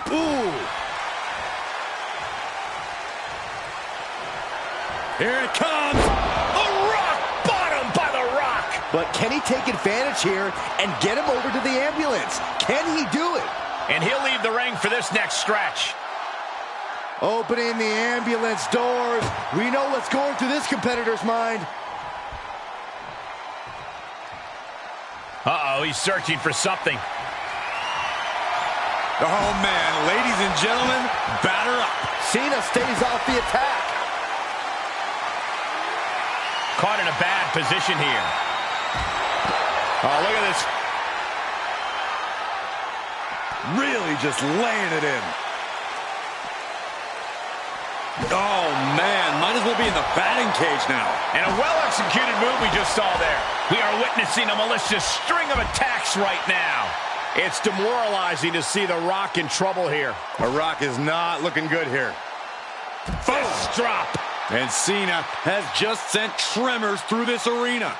Ooh. Here it comes. A rock bottom by The Rock. But can he take advantage here and get him over to the ambulance? Can he do it? And he'll leave the ring for this next stretch. Opening the ambulance doors. We know what's going through this competitor's mind. Uh-oh, he's searching for something. Oh, man. Ladies and gentlemen, batter up. Cena stays off the attack. Caught in a bad position here. Oh, look at this. Really just laying it in. Oh, man. Might as well be in the batting cage now. And a well-executed move we just saw there. We are witnessing a malicious string of attacks right now. It's demoralizing to see The Rock in trouble here. The Rock is not looking good here. Fist drop. And Cena has just sent tremors through this arena.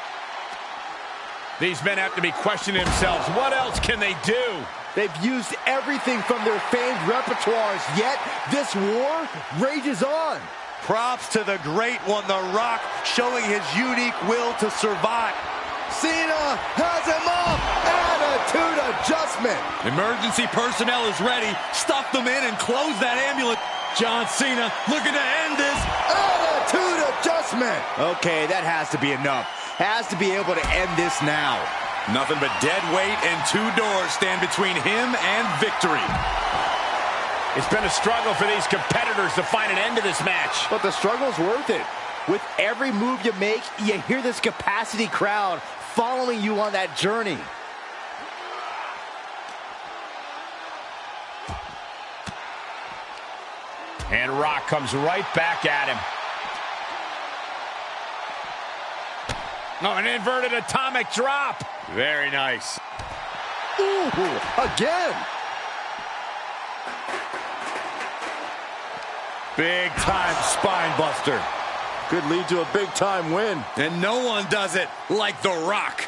These men have to be questioning themselves. What else can they do? They've used everything from their famed repertoires, yet this war rages on. Props to the great one, The Rock, showing his unique will to survive. Cena has him up. Attitude adjustment. Emergency personnel is ready. Stuff them in and close that ambulance. John Cena looking to end this. Attitude adjustment. Okay, that has to be enough. Has to be able to end this now. Nothing but dead weight and two doors stand between him and victory. It's been a struggle for these competitors to find an end to this match. But the struggle's worth it. With every move you make, you hear this capacity crowd following you on that journey. And Rock comes right back at him. Oh, an inverted atomic drop. Very nice. Ooh, again. Big time spine buster. Could lead to a big time win. And no one does it like The Rock.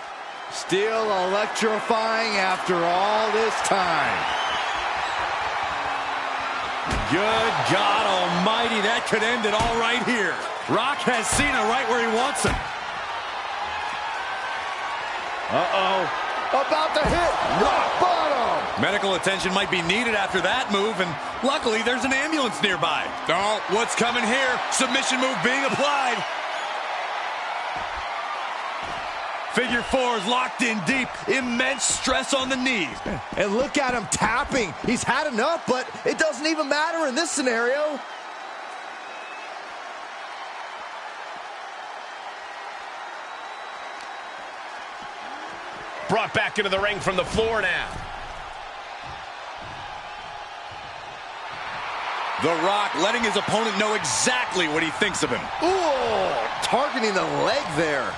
Still electrifying after all this time. Good God almighty, that could end it all right here. Rock has Cena right where he wants him. Uh-oh. About to hit rock bottom. Medical attention might be needed after that move, and luckily there's an ambulance nearby. Oh, what's coming here? Submission move being applied. Figure four is locked in deep. Immense stress on the knees. And look at him tapping. He's had enough, but it doesn't even matter in this scenario. Brought back into the ring from the floor now. The Rock letting his opponent know exactly what he thinks of him. Ooh, targeting the leg there.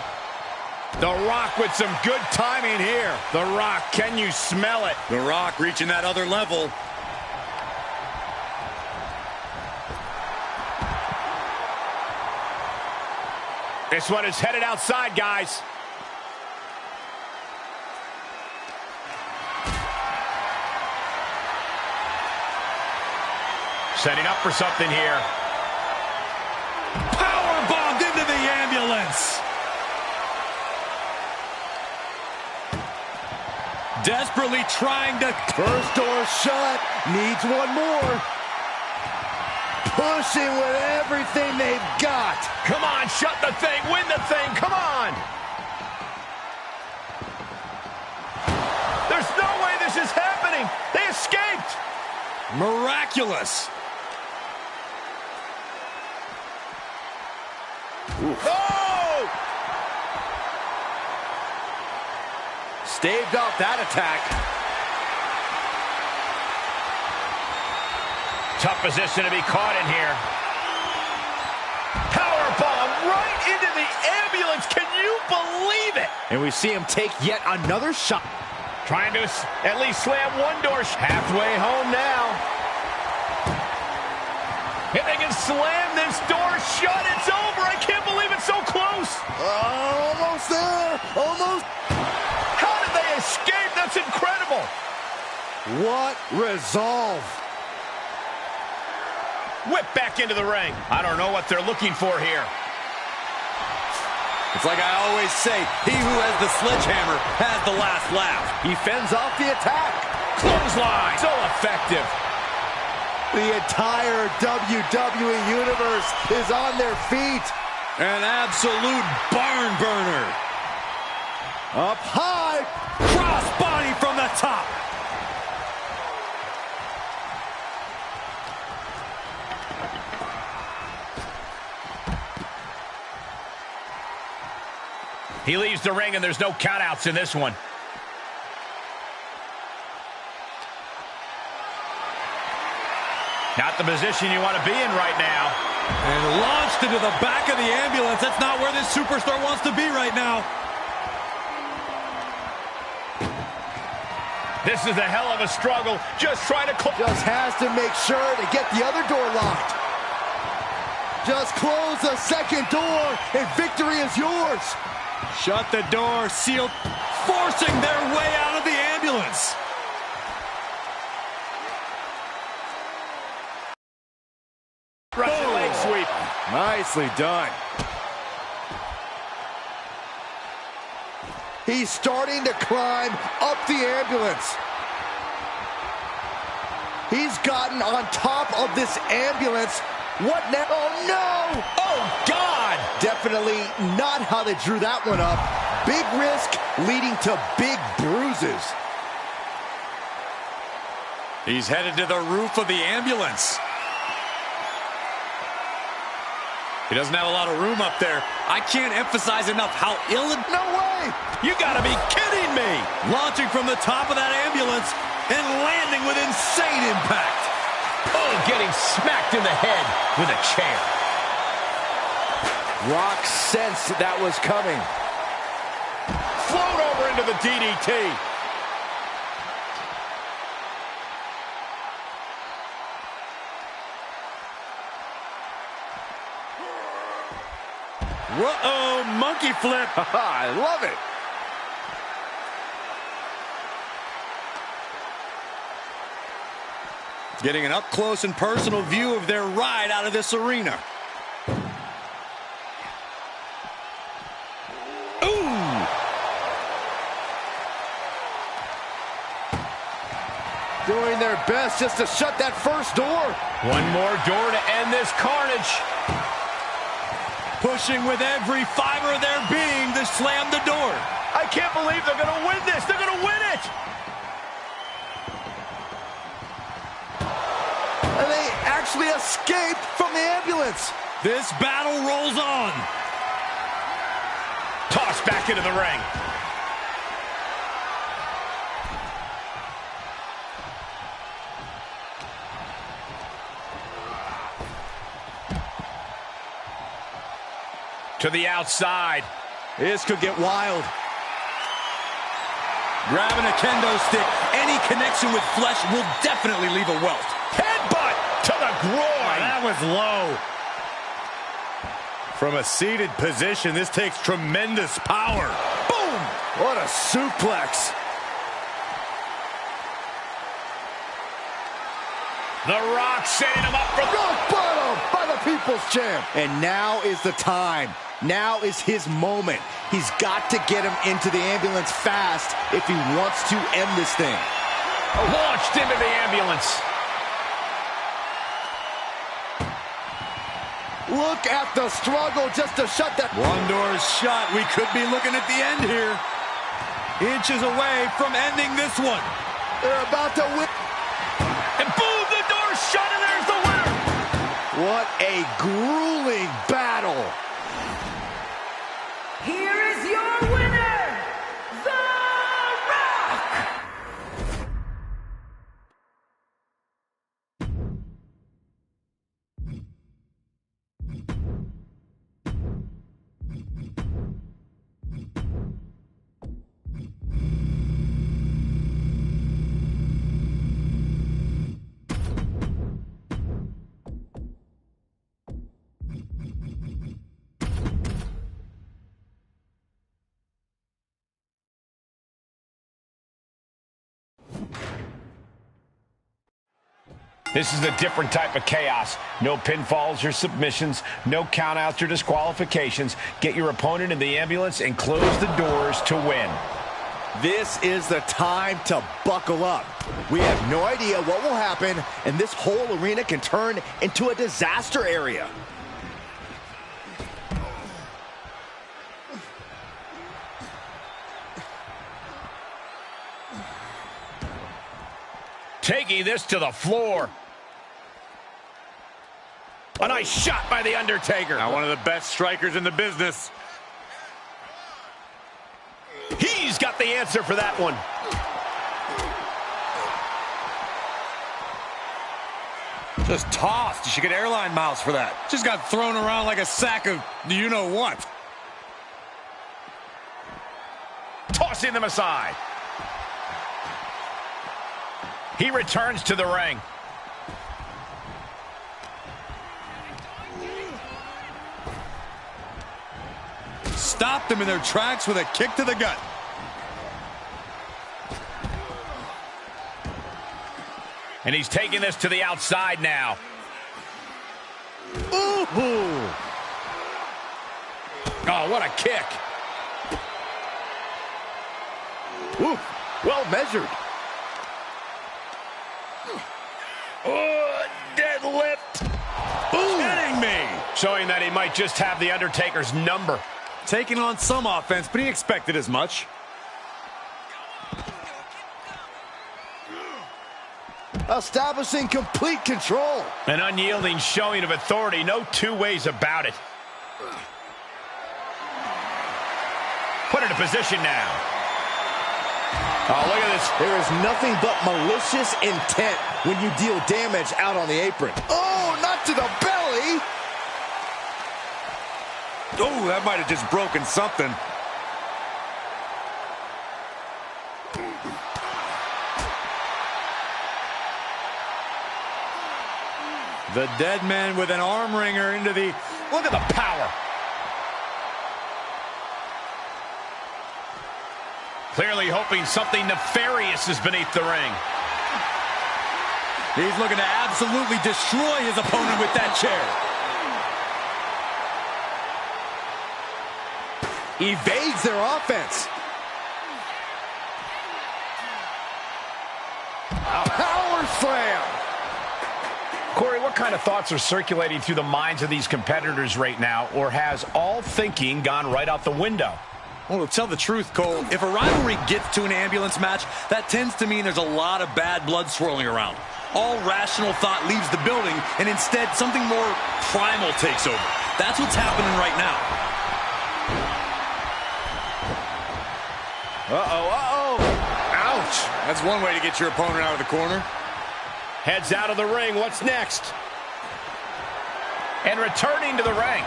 The Rock with some good timing here. The Rock, can you smell it? The Rock reaching that other level. This one is headed outside, guys. Setting up for something here. Power bombed into the ambulance. Desperately trying to... First door shut. Needs one more. Pushing with everything they've got. Come on, shut the thing, win the thing, come on. There's no way this is happening. They escaped. Miraculous. Oh! Staved off that attack. Tough position to be caught in here. Powerbomb right into the ambulance. Can you believe it? And we see him take yet another shot. Trying to at least slam one door. Halfway home now. If they can slam this door shut, it's over. I can't believe it's so close. Almost there. Almost. How did they escape? That's incredible. What resolve. Whip back into the ring. I don't know what they're looking for here. It's like I always say, he who has the sledgehammer has the last laugh. He fends off the attack. Clothesline. So effective. The entire WWE Universe is on their feet. An absolute barn burner. Up high. Crossbody from the top. He leaves the ring, and there's no countouts in this one. Not the position you want to be in right now. And launched into the back of the ambulance. That's not where this superstar wants to be right now. This is a hell of a struggle. Just trying to close. Just has to make sure to get the other door locked. Just close the second door, and victory is yours. Shut the door, sealed, forcing their way out of the ambulance. Russian leg sweep. Nicely done. He's starting to climb up the ambulance. He's gotten on top of this ambulance. What now? Oh, no! Oh, God! Definitely not how they drew that one up. Big risk leading to big bruises. He's headed to the roof of the ambulance. He doesn't have a lot of room up there. I can't emphasize enough how ill... No way! You gotta be kidding me! Launching from the top of that ambulance and landing with insane impact. Oh, getting smacked in the head with a chair. Rock sensed that was coming. Float over into the DDT. Whoa, monkey flip. I love it. Getting an up-close and personal view of their ride out of this arena. Ooh! Doing their best just to shut that first door. One more door to end this carnage. Pushing with every fiber of their being to slam the door. I can't believe they're going to win this. They're going to win it. And they actually escaped from the ambulance. This battle rolls on. Tossed back into the ring. To the outside. This could get wild. Grabbing a kendo stick, any connection with flesh will definitely leave a welt. Headbutt to the groin. That was low. From a seated position, this takes tremendous power. Boom! What a suplex. The Rock setting him up for Rock bottom by the People's Champ. And now is the time. Now is his moment. He's got to get him into the ambulance fast if he wants to end this thing. launched into the ambulance. Look at the struggle just to shut that. One door's shut. We could be looking at the end here. Inches away from ending this one. They're about to win. And boom, the door's shut, and there's the winner. What a grueling battle. Here is your winner, The Rock! This is a different type of chaos. No pinfalls or submissions, no countouts or disqualifications. Get your opponent in the ambulance and close the doors to win. This is the time to buckle up. We have no idea what will happen, and this whole arena can turn into a disaster area. Taking this to the floor. A nice shot by The Undertaker. Now one of the best strikers in the business. He's got the answer for that one. Just tossed. You should get airline miles for that. Just got thrown around like a sack of you-know-what. Tossing them aside. He returns to the ring. Stopped them in their tracks with a kick to the gut. And he's taking this to the outside now. Ooh! Oh, what a kick. Ooh, well measured. Oh, deadlift. Kidding me. Showing that he might just have The Undertaker's number. Taking on some offense, but he expected as much. Establishing complete control. An unyielding showing of authority. No two ways about it. Put into position now. Oh, look at this. There is nothing but malicious intent when you deal damage out on the apron. Oh, not to the belly. Oh, that might have just broken something. The dead man with an arm wringer into the... Look at the power. Clearly hoping something nefarious is beneath the ring. He's looking to absolutely destroy his opponent with that chair. Evades their offense. Power slam. Corey, what kind of thoughts are circulating through the minds of these competitors right now, or has all thinking gone right out the window? Well, to tell the truth, Cole, if a rivalry gets to an ambulance match, that tends to mean there's a lot of bad blood swirling around. All rational thought leaves the building, and instead something more primal takes over. That's what's happening right now. Uh-oh. Ouch! That's one way to get your opponent out of the corner. Heads out of the ring. What's next? And returning to the ring.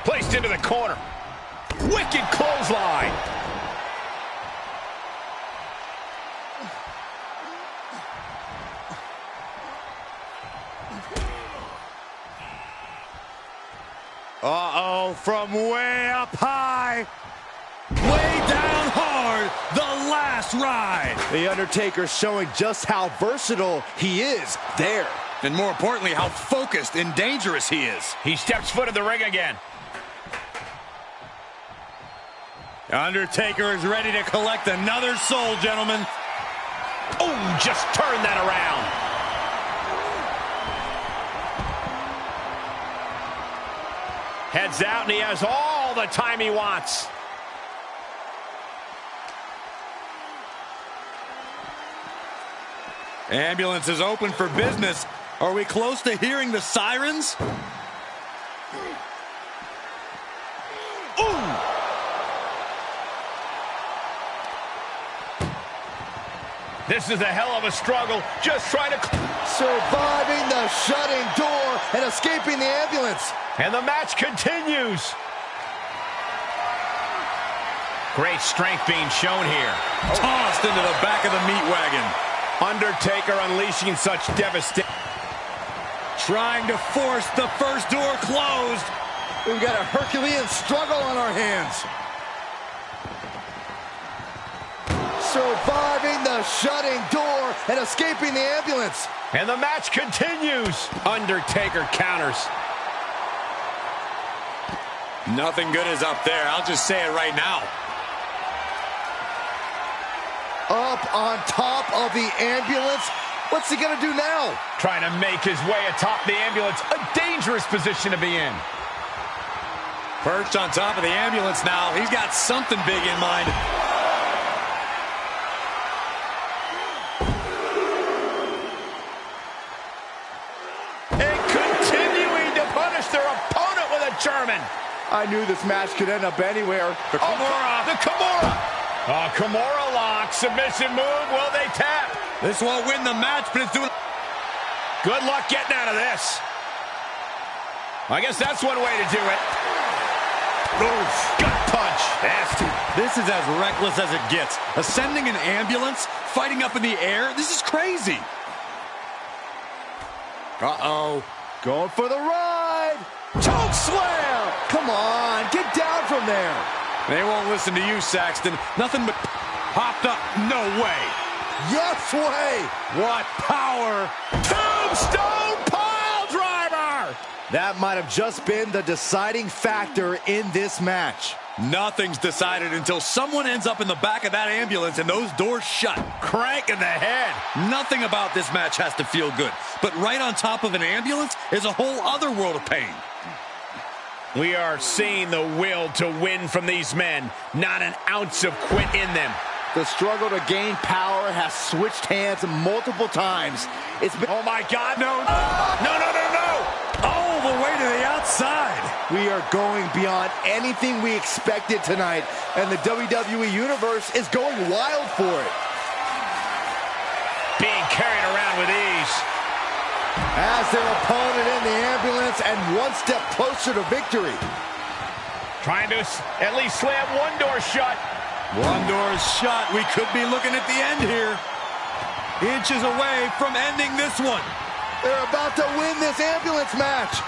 Placed into the corner. Wicked clothesline. Uh-oh, from way up high. Way down hard, the last ride. The Undertaker showing just how versatile he is there. And more importantly, how focused and dangerous he is. He steps foot in the ring again. Undertaker is ready to collect another soul, gentlemen. Oh, just turn that around. Heads out, and he has all the time he wants. Ambulance is open for business. Are we close to hearing the sirens? Ooh! This is a hell of a struggle. Just trying to... Surviving the shutting door and escaping the ambulance. And the match continues. Great strength being shown here. Tossed into the back of the meat wagon. Undertaker unleashing such devastation. Trying to force the first door closed. We've got a Herculean struggle on our hands. surviving the shutting door and escaping the ambulance. And the match continues. Undertaker counters. Nothing good is up there. I'll just say it right now. Up on top of the ambulance. What's he gonna do now? Trying to make his way atop the ambulance. A dangerous position to be in. Perched on top of the ambulance now. He's got something big in mind. And continuing to punish their opponent with a German. I knew this match could end up anywhere. The Kimura. The Kimura. Kimura lock. Submission move. Will they tap? This won't win the match, but it's doing... Good luck getting out of this. I guess that's one way to do it. Oof. Gut punch. Nasty. This is as reckless as it gets. Ascending an ambulance, fighting up in the air. This is crazy. Uh-oh. Going for the ride. Choke slam. Come on, get down from there. They won't listen to you, Saxton. Nothing but popped up. No way. Yes way. What power. Tombstone pile driver. That might have just been the deciding factor in this match. Nothing's decided until someone ends up in the back of that ambulance and those doors shut. Crank in the head. Nothing about this match has to feel good. But right on top of an ambulance is a whole other world of pain. We are seeing the will to win from these men. Not an ounce of quit in them. The struggle to gain power has switched hands multiple times. It's been... Oh, my God, no. No, no, no, no. All the way to the outside. We are going beyond anything we expected tonight, and the WWE Universe is going wild for it. Being carried around with ease. As their opponent in the ambulance and one step closer to victory. Trying to at least slam one door shut. One door is shut. We could be looking at the end here. Inches away from ending this one. They're about to win this ambulance match.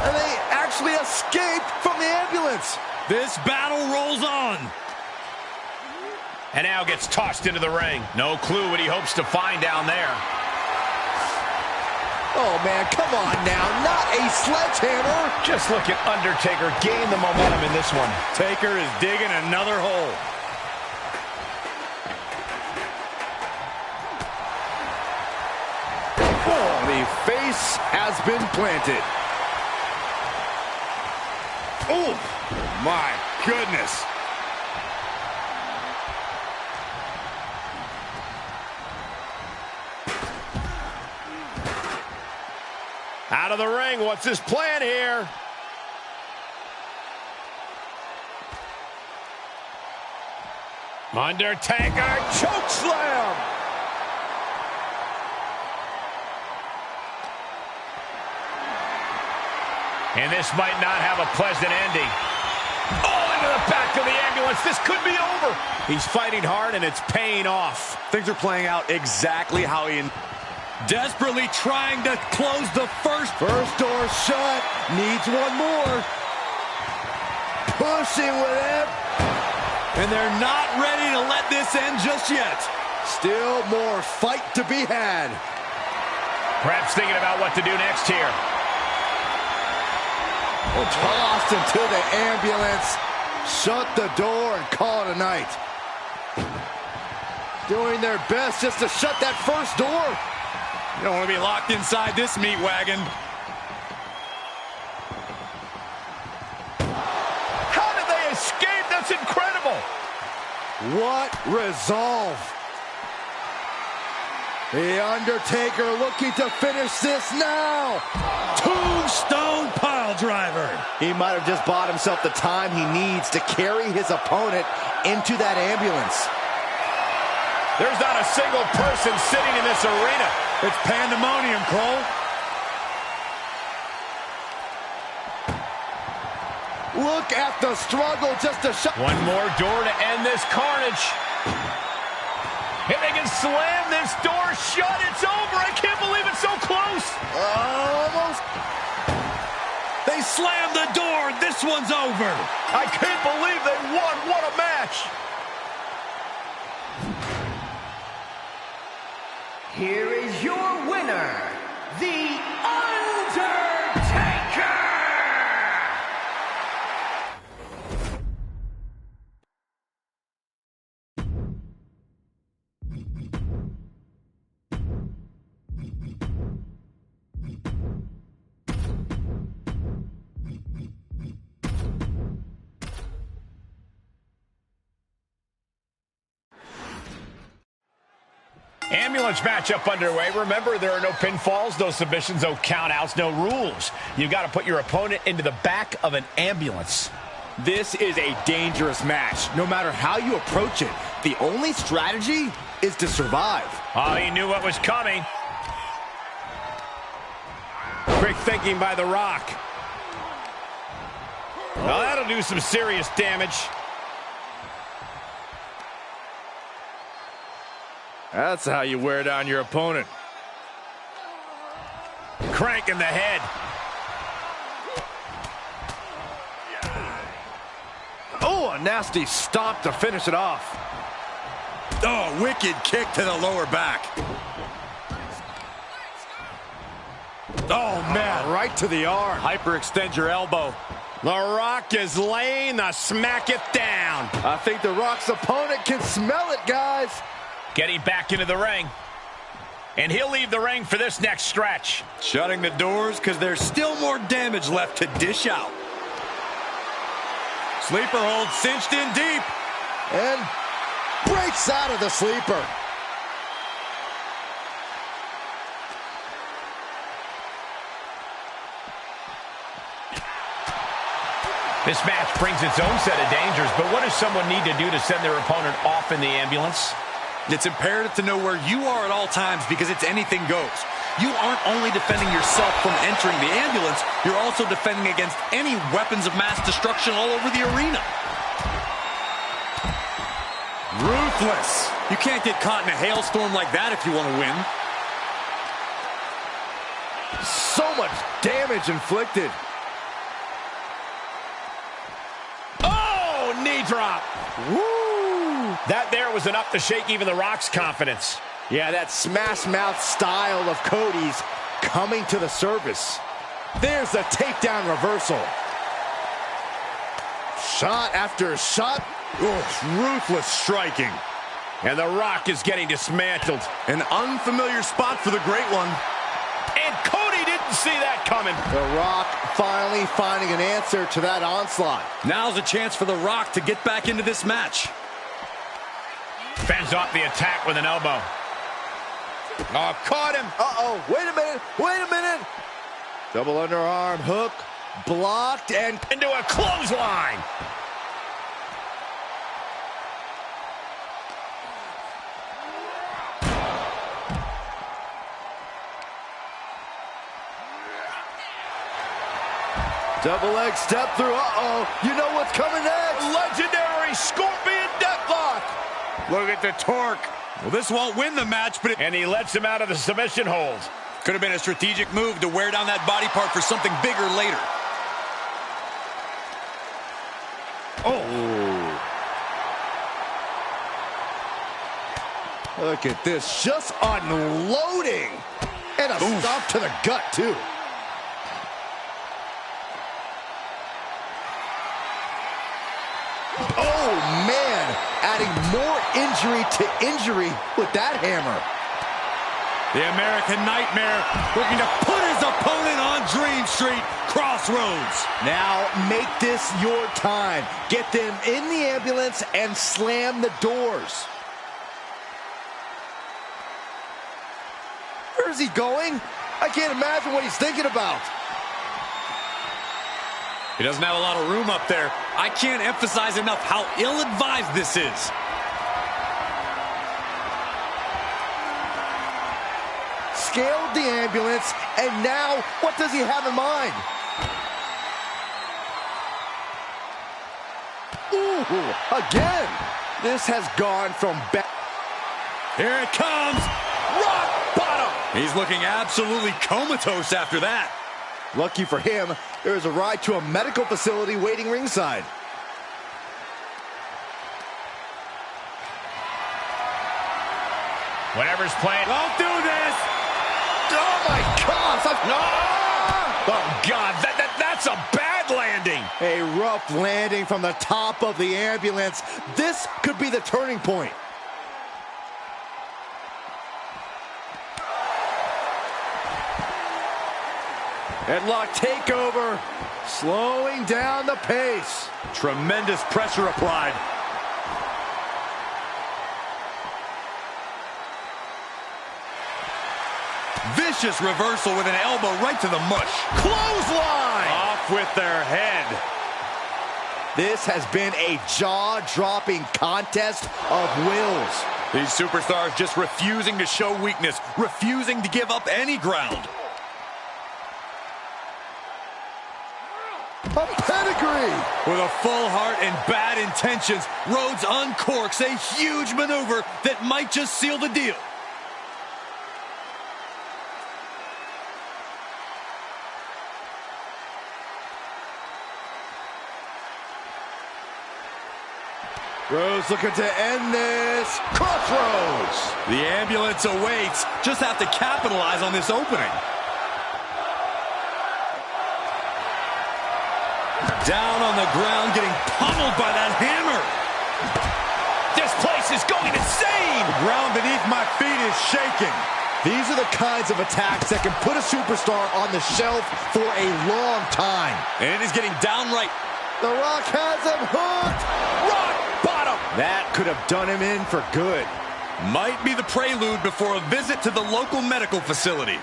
And they actually escaped from the ambulance. This battle rolls on. And now gets tossed into the ring. No clue what he hopes to find down there. Oh, man, come on now. Not a sledgehammer. Just look at Undertaker gain the momentum in this one. Taker is digging another hole. Oh, the face has been planted. Oh, my goodness. Out of the ring, what's his plan here? Undertaker choke slam. And this might not have a pleasant ending. Oh, into the back of the ambulance. This could be over. He's fighting hard, and it's paying off. Things are playing out exactly how he... Desperately trying to close the first door shut. Needs one more. Pushing with it. And they're not ready to let this end just yet. Still more fight to be had. Perhaps thinking about what to do next here. Tossed into the ambulance. Shut the door and call it a night. Doing their best just to shut that first door. You don't want to be locked inside this meat wagon. How did they escape? That's incredible. What resolve. The Undertaker looking to finish this now. Tombstone pile driver. He might have just bought himself the time he needs to carry his opponent into that ambulance. There's not a single person sitting in this arena. It's pandemonium, Cole. Look at the struggle just to shut. One more door to end this carnage. If they can slam this door shut, it's over. I can't believe it's so close. Almost. They slam the door. This one's over. I can't believe they won. What a match. Here is your winner, The Undertaker! Ambulance matchup underway. Remember, there are no pinfalls, no submissions, no countouts, no rules. You've got to put your opponent into the back of an ambulance. This is a dangerous match. No matter how you approach it, the only strategy is to survive. Oh, he knew what was coming. Quick thinking by The Rock. Well, that'll do some serious damage. That's how you wear down your opponent. Crank in the head. Oh, a nasty stop to finish it off. Oh, wicked kick to the lower back. Oh, man, right to the arm. Hyperextend your elbow. The Rock is laying the smack it down. I think The Rock's opponent can smell it, guys. Getting back into the ring. And he'll leave the ring for this next stretch. Shutting the doors because there's still more damage left to dish out. Sleeper hold cinched in deep. And breaks out of the sleeper. This match brings its own set of dangers, but what does someone need to do to send their opponent off in the ambulance? It's imperative to know where you are at all times because it's anything goes. You aren't only defending yourself from entering the ambulance, you're also defending against any weapons of mass destruction all over the arena. Ruthless. You can't get caught in a hailstorm like that if you want to win. So much damage inflicted. Oh, knee drop. Woo! That there was enough to shake even The Rock's confidence. Yeah, that smash mouth style of Cody's coming to the surface. There's the takedown reversal. Shot after shot. Ruthless striking. And The Rock is getting dismantled. An unfamiliar spot for the Great One. And Cody didn't see that coming. The Rock finally finding an answer to that onslaught. Now's a chance for The Rock to get back into this match. Fends off the attack with an elbow. Oh, caught him. Uh-oh, wait a minute, wait a minute. Double underarm hook, blocked, and Into a clothesline. double leg step through. Uh-oh, you know what's coming next. Legendary Scorpion Deathlock. Look at the torque. Well, this won't win the match, but And he lets him out of the submission hold. could have been a strategic move to wear down that body part for something bigger later. Look at this, just unloading. And a stop to the gut, too. Oh, man, adding more injury to injury with that hammer. The American Nightmare looking to put his opponent on Dream Street Crossroads. Now make this your time. Get them in the ambulance and slam the doors. Where is he going? I can't imagine what he's thinking about. He doesn't have a lot of room up there. I can't emphasize enough how ill-advised this is. Scaled the ambulance, and now what does he have in mind? Ooh, again. This has gone from back. Here it comes. Rock bottom. He's looking absolutely comatose after that. Lucky for him, there is a ride to a medical facility waiting ringside. Whatever's playing. Don't do this! Oh my gosh! No! Oh God, that's a bad landing. A rough landing from the top of the ambulance. This could be the turning point. Headlock takeover, slowing down the pace. Tremendous pressure applied. Vicious reversal with an elbow right to the mush. Clothesline! Off with their head. This has been a jaw-dropping contest of wills. These superstars just refusing to show weakness, refusing to give up any ground. A pedigree! With a full heart and bad intentions, Rhodes uncorks a huge maneuver that might just seal the deal. Rhodes looking to end this. Crossroads! The ambulance awaits. Just have to capitalize on this opening. Down on the ground, getting pummeled by that hammer. This place is going insane. The ground beneath my feet is shaking. These are the kinds of attacks that can put a superstar on the shelf for a long time. And it is getting downright. The Rock has him hooked. Rock bottom. That could have done him in for good. Might be the prelude before a visit to the local medical facility.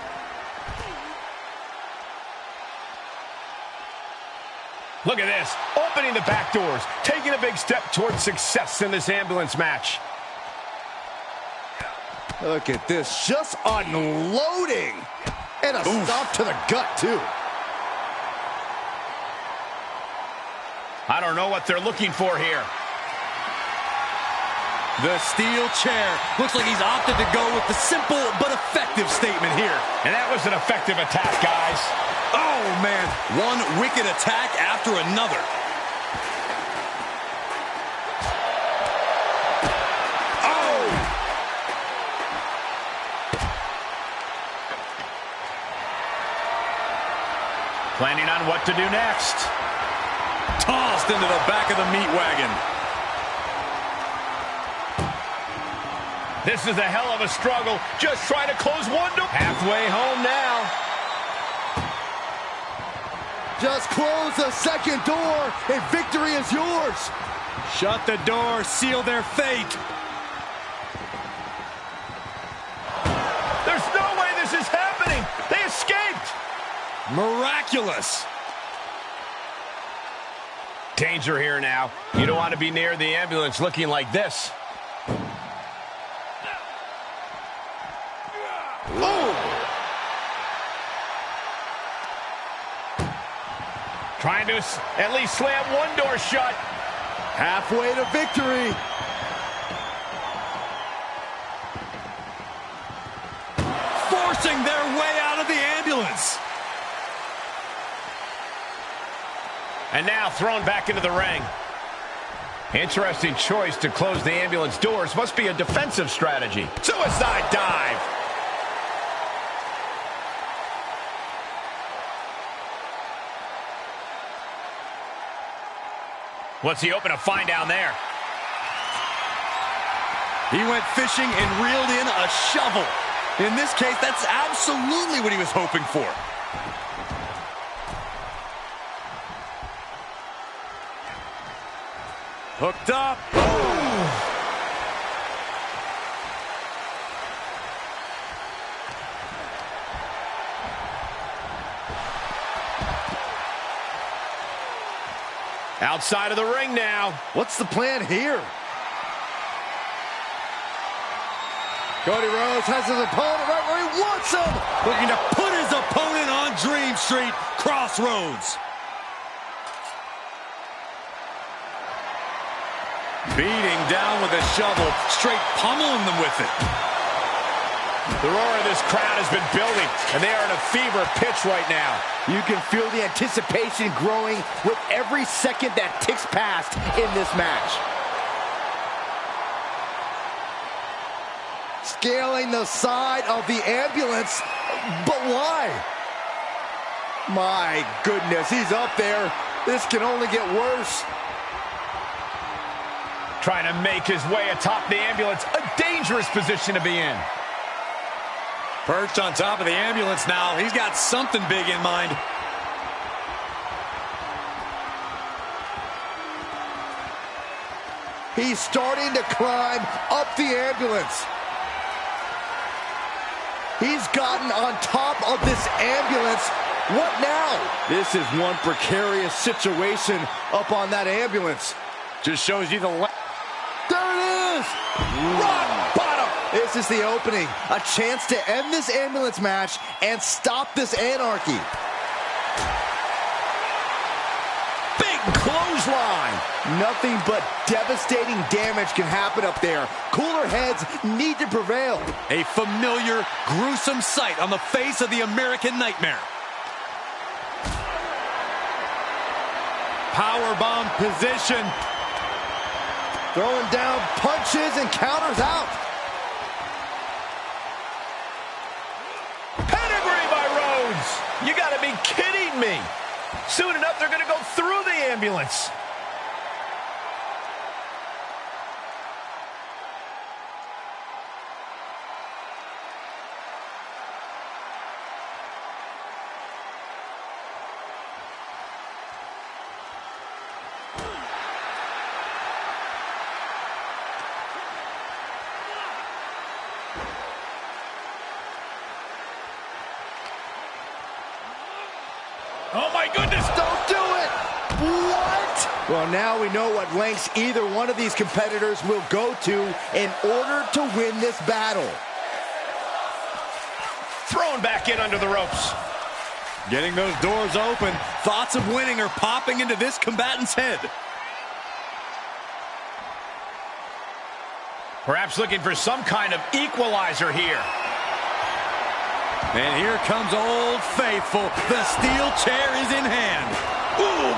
Look at this, opening the back doors, taking a big step towards success in this ambulance match. Look at this, just unloading. And a stop to the gut, too. I don't know what they're looking for here. The steel chair. Looks like he's opted to go with the simple but effective statement here. And that was an effective attack, guys. Oh, man. One wicked attack after another. Oh! Planning on what to do next. Tossed into the back of the meat wagon. This is a hell of a struggle. Just trying to close one door. Halfway home now. Just close the second door, and victory is yours. Shut the door, seal their fate. There's no way this is happening. They escaped. Miraculous. Danger here now. You don't want to be near the ambulance looking like this. Trying to at least slam one door shut. Halfway to victory. Forcing their way out of the ambulance. And now thrown back into the ring. Interesting choice to close the ambulance doors. Must be a defensive strategy. Suicide dive. What's he open to find down there? He went fishing and reeled in a shovel. In this case, that's absolutely what he was hoping for. Hooked up. Oh. Outside of the ring now. What's the plan here? Cody Rhodes has his opponent right where he wants him. Looking to put his opponent on Dream Street. Crossroads. Beating down with a shovel. Straight pummeling them with it. The roar of this crowd has been building, and they are in a fever pitch right now. You can feel the anticipation growing with every second that ticks past in this match. Scaling the side of the ambulance, but why? My goodness, he's up there. This can only get worse. Trying to make his way atop the ambulance, a dangerous position to be in. Perched on top of the ambulance now. He's got something big in mind. He's starting to climb up the ambulance. He's gotten on top of this ambulance. What now? This is one precarious situation up on that ambulance. Just shows you the... There it is! Rock bottom! This is the opening. A chance to end this ambulance match and stop this anarchy. Big clothesline! Nothing but devastating damage can happen up there. Cooler heads need to prevail. A familiar, gruesome sight on the face of the American Nightmare. Powerbomb position. Throwing down punches and counters out. Pedigree by Rhodes. You got to be kidding me. Soon enough, they're going to go through the ambulance. Oh my goodness, Don't do it! What? Well, now we know what lengths either one of these competitors will go to in order to win this battle. thrown back in under the ropes. Getting those doors open. Thoughts of winning are popping into this combatant's head. Perhaps looking for some kind of equalizer here. And here comes Old Faithful. The steel chair is in hand. Boom!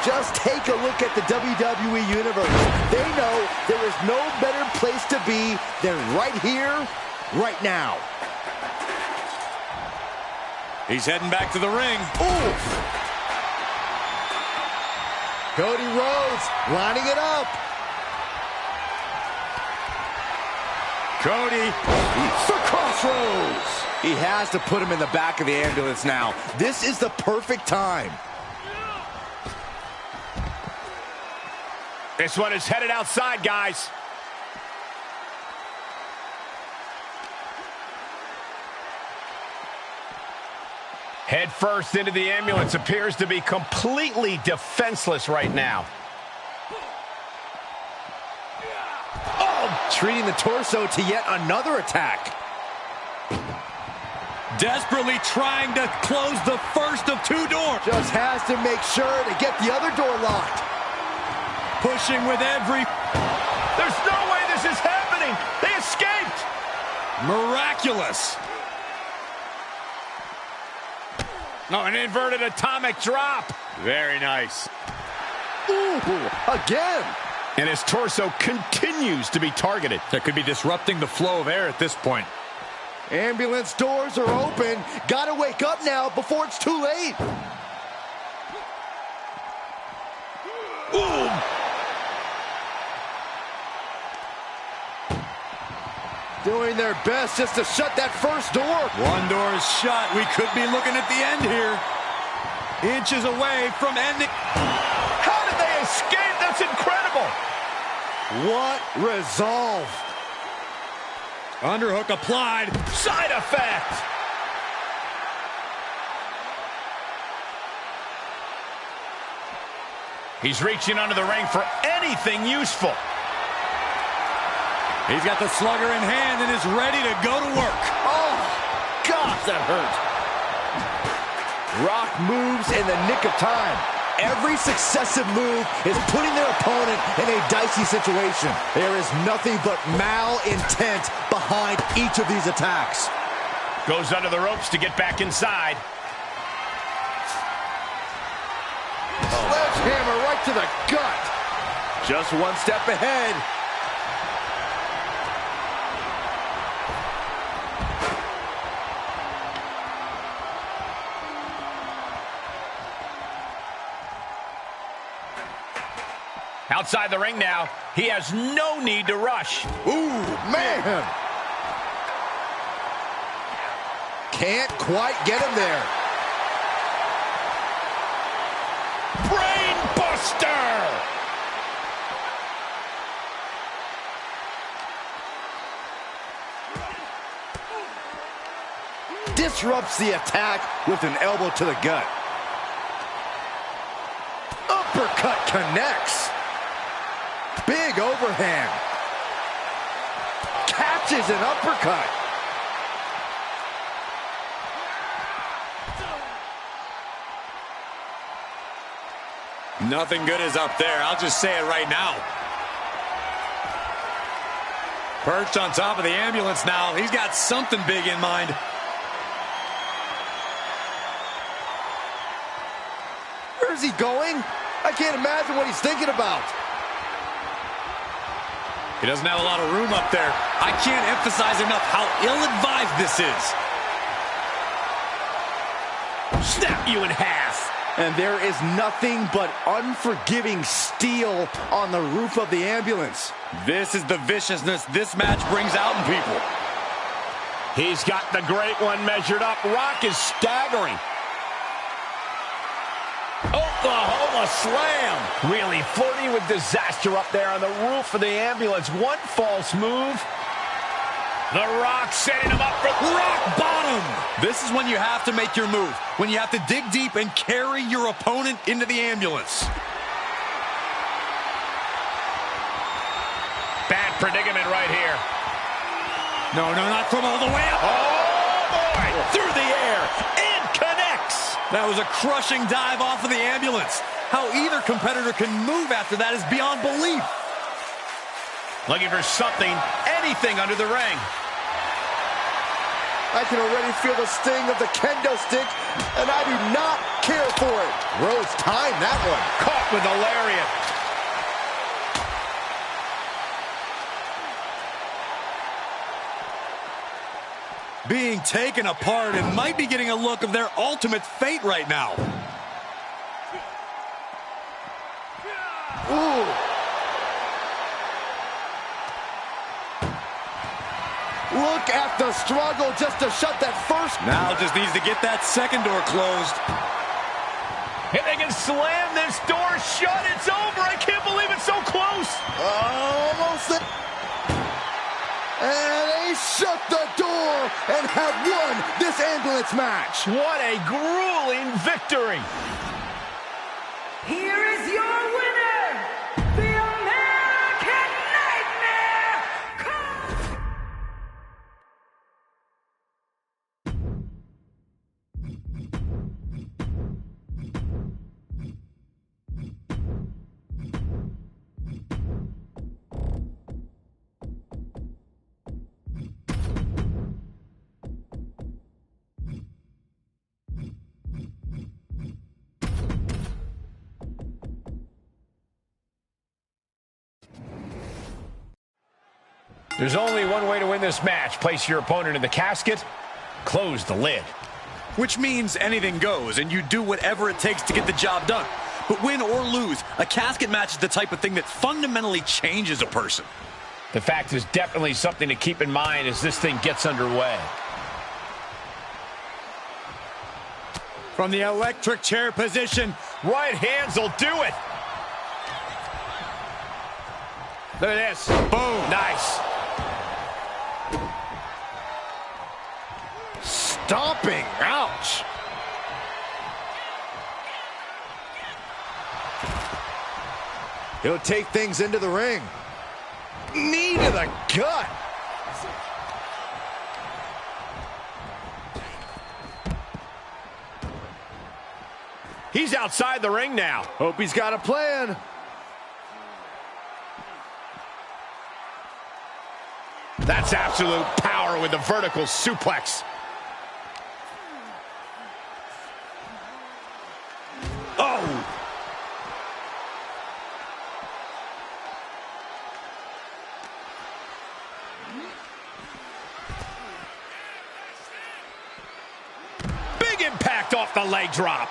Just take a look at the WWE Universe. They know there is no better place to be than right here, right now. He's heading back to the ring. Ooh! Cody Rhodes lining it up. Cody For crossroads. He has to put him in the back of the ambulance now. This is the perfect time. This one is headed outside, guys. Head first into the ambulance, appears to be completely defenseless right now. Oh, treating the torso to yet another attack. desperately trying to close the first of two doors. Just has to make sure to get the other door locked. Pushing with every... There's no way this is happening. They escaped. Miraculous. No, an inverted atomic drop. Very nice. Ooh, again. And his torso continues to be targeted. That could be disrupting the flow of air at this point. Ambulance doors are open. Gotta wake up now before it's too late. Ooh. Doing their best just to shut that first door. One door is shut. We could be looking at the end here. Inches away from ending. How did they escape? That's incredible. What resolve. Underhook applied. Side effect. He's reaching under the ring for anything useful. He's got the slugger in hand and is ready to go to work. Oh, gosh, that hurt. Rock moves in the nick of time. Every successive move is putting their opponent in a dicey situation. There is nothing but malintent behind each of these attacks. Goes under the ropes to get back inside. Sledgehammer right to the gut. Just one step ahead. Outside the ring now. He has no need to rush. Ooh, man. Can't quite get him there. Brain buster! Disrupts the attack with an elbow to the gut. Uppercut connects. Big overhand. Catches an uppercut. Nothing good is up there. I'll just say it right now. Perched on top of the ambulance now. He's got something big in mind. Where's he going? I can't imagine what he's thinking about. He doesn't have a lot of room up there. I can't emphasize enough how ill-advised this is. Snap you in half. And there is nothing but unforgiving steel on the roof of the ambulance. This is the viciousness this match brings out in people. He's got the great one measured up. Rock is staggering. Oklahoma slam. Really flirting with disaster up there on the roof of the ambulance. One false move. The Rock setting him up for rock bottom. This is when you have to make your move. When you have to dig deep and carry your opponent into the ambulance. Bad predicament right here. No, not from all the way up. Oh, boy. Through the air. And connects. That was a crushing dive off of the ambulance. How either competitor can move after that is beyond belief. Looking for something, anything under the ring. I can already feel the sting of the kendo stick, and I do not care for it. Rhodes timed that one. Caught with a lariat. Being taken apart and might be getting a look of their ultimate fate right now. Ooh. Look at the struggle just to shut that first. Now just needs to get that second door closed. And they can slam this door shut. It's over. I can't believe it's so close. Almost there. And they shut the door and have won this ambulance match. What a grueling victory. Here is your winner, the American Nightmare. There's only one way to win this match. Place your opponent in the casket, close the lid. Which means anything goes, and you do whatever it takes to get the job done. But win or lose, a casket match is the type of thing that fundamentally changes a person. The fact is definitely something to keep in mind as this thing gets underway. From the electric chair position, Right hands will do it. Look at this. boom. Nice. Stomping. Ouch. He'll take things into the ring. Knee to the gut. He's outside the ring now. Hope he's got a plan. That's absolute power with the vertical suplex. Oh! Big impact off the leg drop.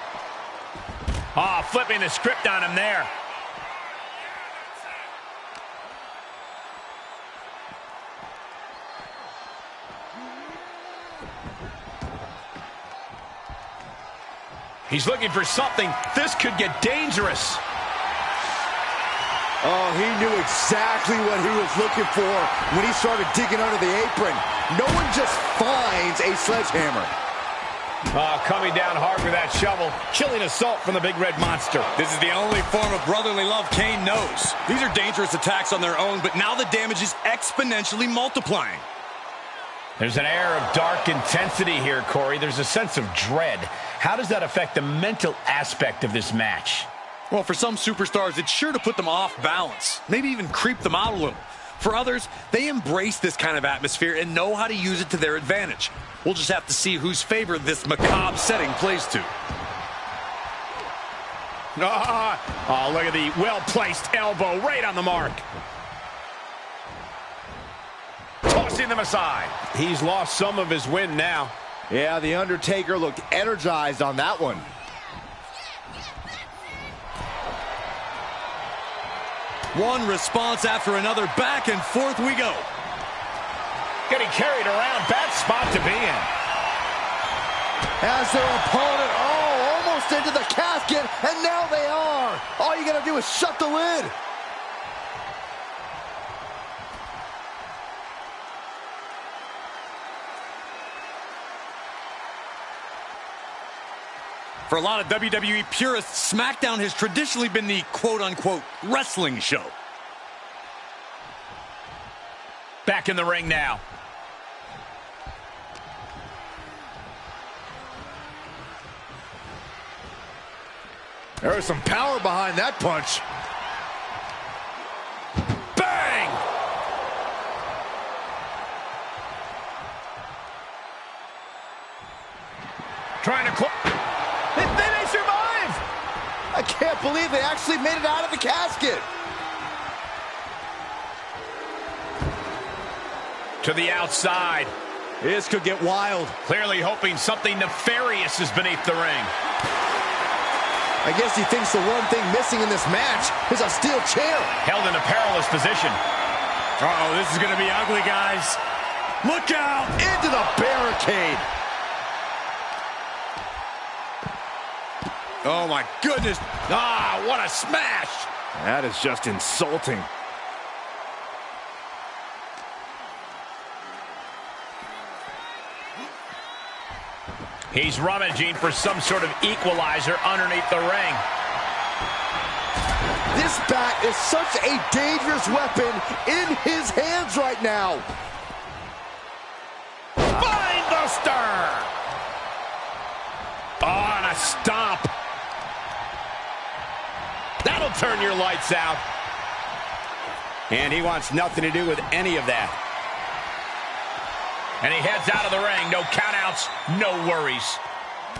Oh, flipping the script on him there. He's looking for something. This could get dangerous. Oh, he knew exactly what he was looking for when he started digging under the apron. No one just finds a sledgehammer. Coming down hard with that shovel. Chilling assault from the big red monster. This is the only form of brotherly love Kane knows. These are dangerous attacks on their own, but now the damage is exponentially multiplying. There's an air of dark intensity here, Corey. There's a sense of dread. How does that affect the mental aspect of this match? Well, for some superstars, it's sure to put them off balance, maybe even creep them out a little. For others, they embrace this kind of atmosphere and know how to use it to their advantage. We'll just have to see whose favor this macabre setting plays to. Oh, look at the well-placed elbow right on the mark. Tossing them aside. He's lost some of his wind now. Yeah, The Undertaker looked energized on that one. One response after another. Back and forth we go. Getting carried around. Bad spot to be in. As their opponent, almost into the casket, and now they are. All you gotta do is shut the lid. For a lot of WWE purists, SmackDown has traditionally been the quote-unquote wrestling show. Back in the ring now. There was some power behind that punch. Bang! Trying to close. They may survive! I can't believe they actually made it out of the casket. To the outside. This could get wild. Clearly hoping something nefarious is beneath the ring. I guess he thinks the one thing missing in this match is a steel chair. Held in a perilous position. Uh-oh, this is going to be ugly, guys. Look out! Into the barricade. Oh, my goodness. Ah, what a smash! That is just insulting. He's rummaging for some sort of equalizer underneath the ring. This bat is such a dangerous weapon in his hands right now. Spinebuster! Oh, and a stomp. That'll turn your lights out. And he wants nothing to do with any of that. And he heads out of the ring. No countouts, no worries.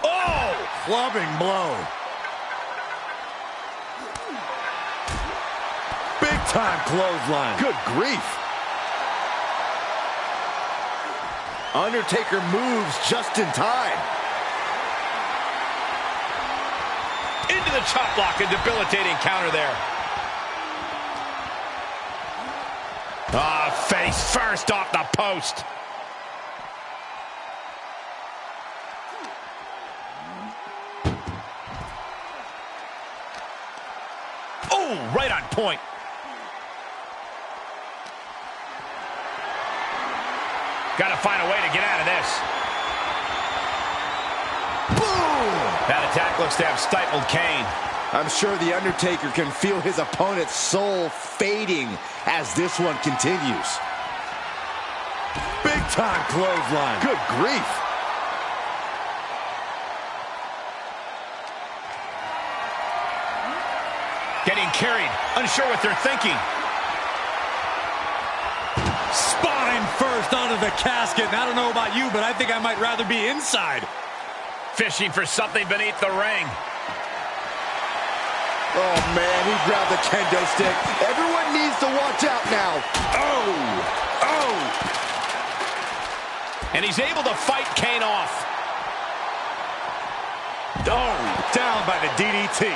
Oh! Clubbing blow. Big time clothesline. Good grief. Undertaker moves just in time. Into the chop block, a debilitating counter there. Ah, face first off the post. Oh, right on point. Got to find a way to get out of this. Boom! That attack looks to have stifled Kane. I'm sure The Undertaker can feel his opponent's soul fading as this one continues. Big time clothesline. Good grief. Getting carried, unsure what they're thinking. Spine first onto the casket. And I don't know about you, but I think I might rather be inside. Fishing for something beneath the ring. Oh, man, he grabbed the kendo stick. Everyone needs to watch out now. Oh! Oh! And he's able to fight Kane off. Oh, down by the DDT.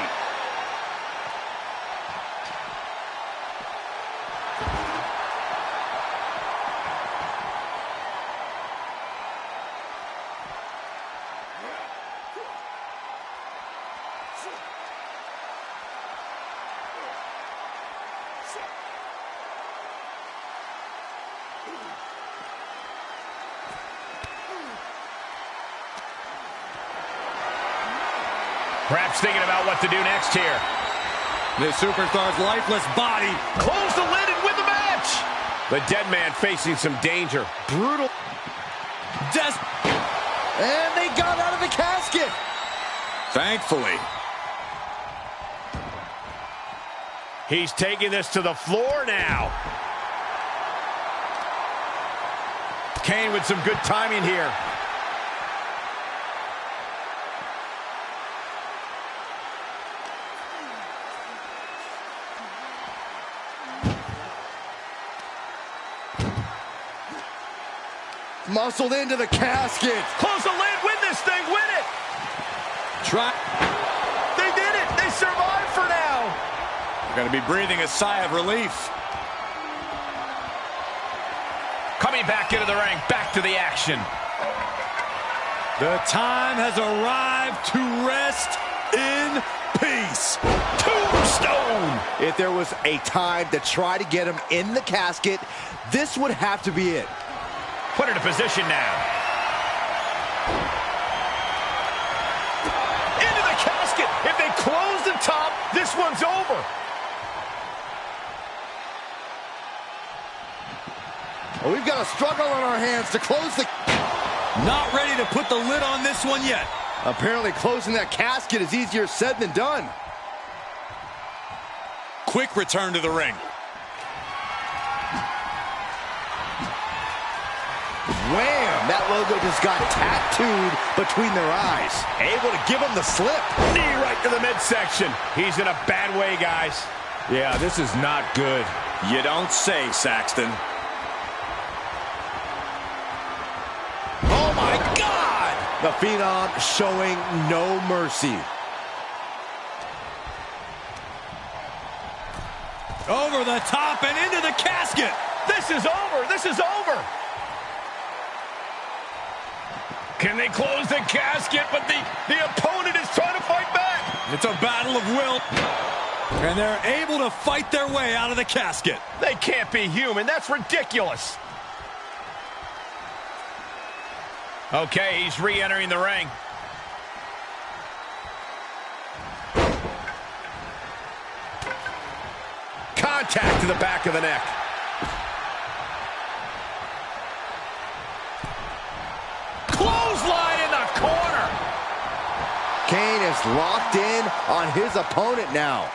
Perhaps thinking about what to do next here. The superstar's lifeless body. Close the lid and win the match. The dead man facing some danger. Brutal. And they got out of the casket. Thankfully. He's taking this to the floor now. Kane with some good timing here. Muscled into the casket. Close the lid, win this thing, win it. They did it. They survived for now. Gonna be breathing a sigh of relief. Coming back into the ring, back to the action. The time has arrived to rest in peace. Tombstone. If there was a time to try to get him in the casket, this would have to be it. Put into position now. Into the casket. If they close the top, this one's over. Well, we've got a struggle on our hands to close the... Not ready to put the lid on this one yet. Apparently closing that casket is easier said than done. Quick return to the ring. Wham! That logo just got tattooed between their eyes. Able to give him the slip. Knee right to the midsection. He's in a bad way, guys. Yeah, this is not good. You don't say, Saxton. Oh, my God! The Phenom showing no mercy. Over the top and into the casket. This is over. This is over. Can they close the casket? But the opponent is trying to fight back. It's a battle of will. And they're able to fight their way out of the casket. They can't be human. That's ridiculous. Okay, he's re-entering the ring. Contact to the back of the neck. Clothesline in the corner. Kane is locked in on his opponent now.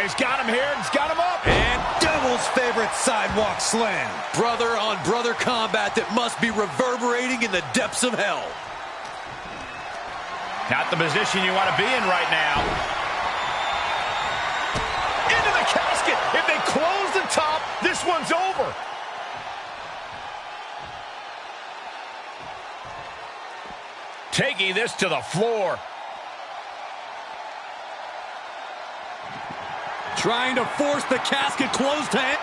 He's got him here. He's got him up. And Devil's favorite sidewalk slam. Brother-on-brother combat that must be reverberating in the depths of hell. Not the position you want to be in right now. Into the casket. If they close the top, this one's over. Taking this to the floor. Trying to force the casket closed to him.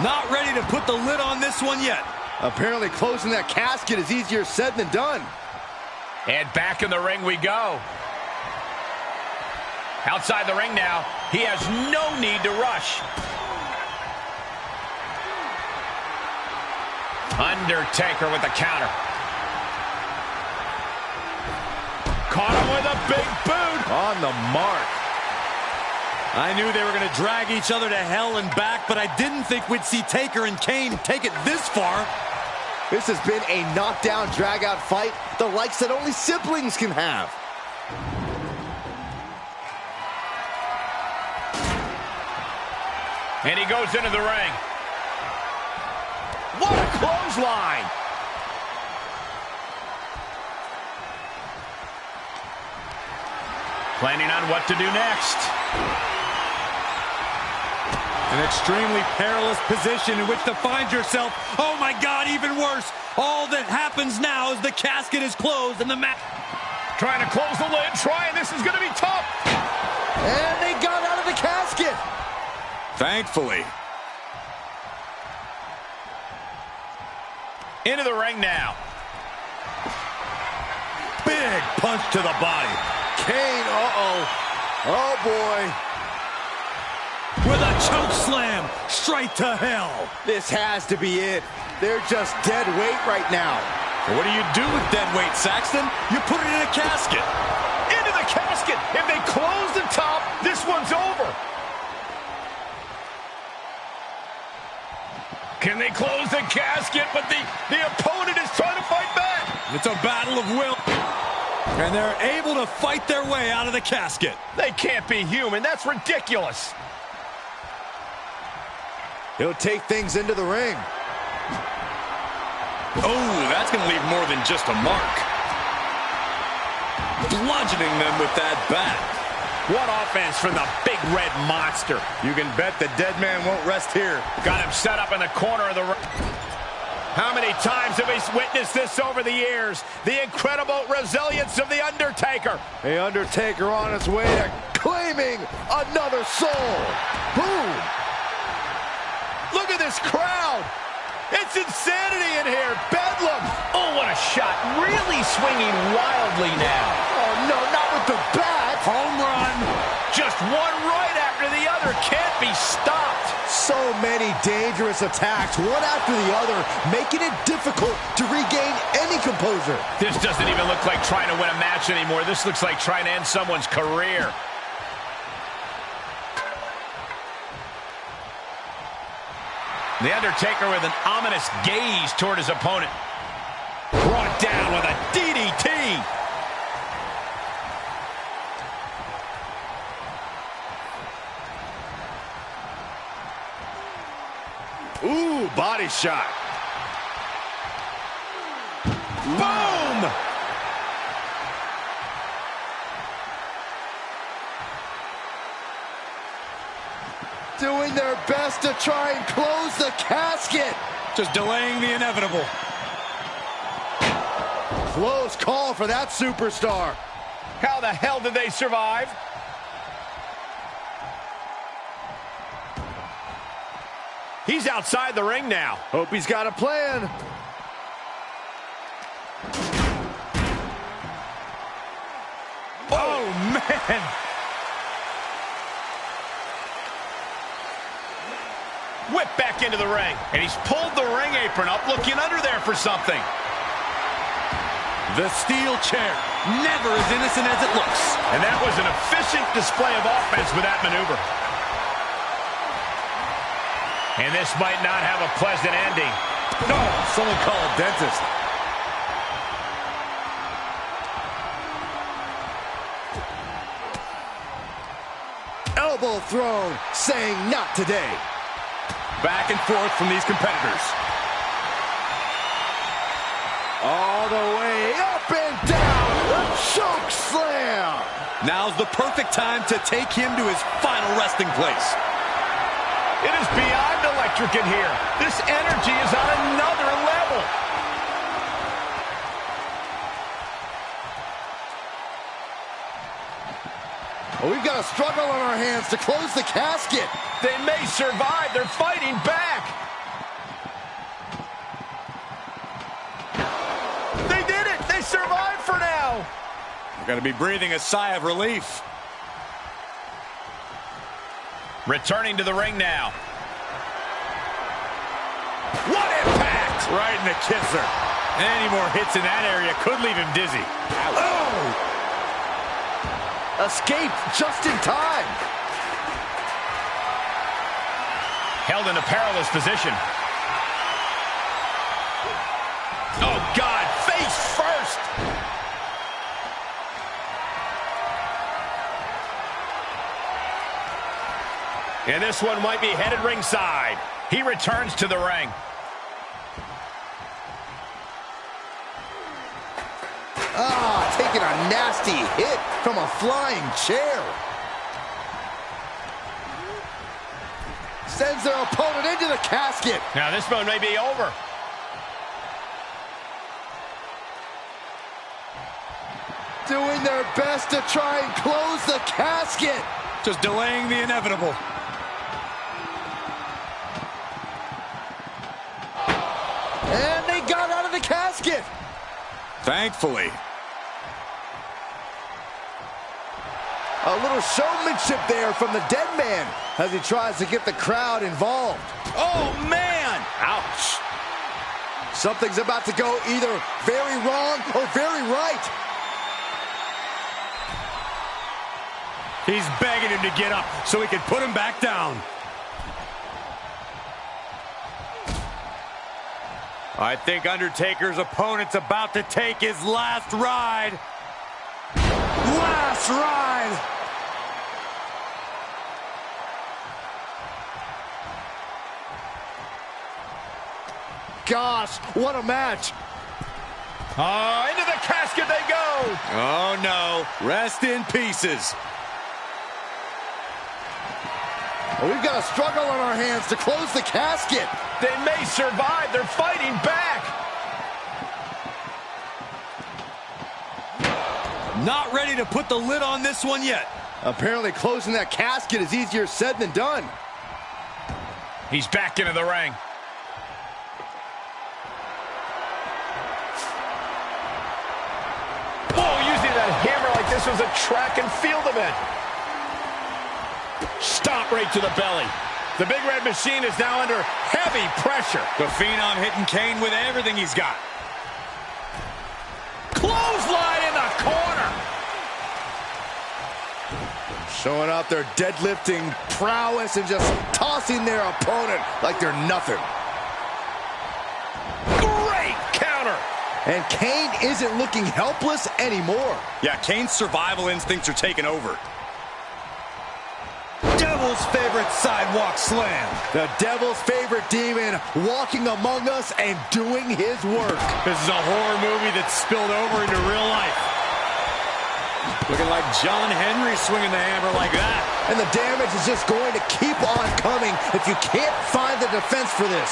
Not ready to put the lid on this one yet. Apparently closing that casket is easier said than done. And back in the ring we go. Outside the ring now. He has no need to rush. Undertaker with the counter. Caught him with a big boot. On the mark. I knew they were going to drag each other to hell and back, but I didn't think we'd see Taker and Kane take it this far. This has been a knockdown, drag-out fight, the likes that only siblings can have. And he goes into the ring. What a clothesline! Planning on what to do next. An extremely perilous position in which to find yourself. Oh my God, even worse. All that happens now is the casket is closed and the match. Trying to close the lid, this is going to be tough. And they got out of the casket. Thankfully. Into the ring now. Big punch to the body. Kane, oh boy. With a choke slam straight to hell. This has to be it. They're just dead weight right now. What do you do with dead weight, Saxton? You put it in a casket. Into the casket. If they close the top, this one's over. Can they close the casket? But the opponent is trying to fight back. It's a battle of will. And they're able to fight their way out of the casket. They can't be human. That's ridiculous. He'll take things into the ring. Oh, that's going to leave more than just a mark. Bludgeoning them with that bat. What offense from the big red monster. You can bet the dead man won't rest here. Got him set up in the corner of the ring. How many times have we witnessed this over the years? The incredible resilience of The Undertaker. The Undertaker on his way to claiming another soul. Boom! Look at this crowd. It's insanity in here. Bedlam. Oh, what a shot. Really swinging wildly now. Oh, no, not with the bat. Home run. Just one right after the other. Can't be stopped. So many dangerous attacks, one after the other, making it difficult to regain any composure. This doesn't even look like trying to win a match anymore. This looks like trying to end someone's career. The Undertaker with an ominous gaze toward his opponent. Brought down with a DDT. Ooh, body shot. Boom! Doing their best to try and close the casket. Just delaying the inevitable. Close call for that superstar. How the hell did they survive? He's outside the ring now. Hope he's got a plan. Oh, man. Whip back into the ring. And he's pulled the ring apron up, looking under there for something. The steel chair, never as innocent as it looks. And that was an efficient display of offense with that maneuver. And this might not have a pleasant ending. No, someone call a dentist. Elbow thrown, saying not today. Back and forth from these competitors. All the way up and down. A choke slam. Now's the perfect time to take him to his final resting place. It is beyond electric in here. This energy is on another level. Well, we've got a struggle on our hands to close the casket. They may survive. They're fighting back. They did it. They survived for now. You're going to be breathing a sigh of relief. Returning to the ring now. What impact! Right in the kisser. Any more hits in that area could leave him dizzy. Oh! Escaped just in time. Held in a perilous position. And this one might be headed ringside. He returns to the ring. Taking a nasty hit from a flying chair. Sends their opponent into the casket. Now this one may be over. Doing their best to try and close the casket. Just delaying the inevitable. And they got out of the casket. Thankfully. A little showmanship there from the dead man as he tries to get the crowd involved. Oh, man! Ouch. Something's about to go either very wrong or very right. He's begging him to get up so he can put him back down. I think Undertaker's opponent's about to take his last ride. Last ride! Gosh, what a match. Into the casket they go. Oh, no. Rest in pieces. We've got a struggle on our hands to close the casket. They may survive. They're fighting back. Not ready to put the lid on this one yet. Apparently closing that casket is easier said than done. He's back into the ring. Oh, using that hammer like this was a track and field event. Stop right to the belly. The Big Red Machine is now under heavy pressure. The Phenom hitting Kane with everything he's got. Clothesline in the corner. Showing off their deadlifting prowess and just tossing their opponent like they're nothing. Great counter. And Kane isn't looking helpless anymore. Yeah, Kane's survival instincts are taking over. Devil's favorite sidewalk slam. The Devil's favorite demon walking among us and doing his work. This is a horror movie that's spilled over into real life. Looking like John Henry swinging the hammer like that. And the damage is just going to keep on coming if you can't find the defense for this.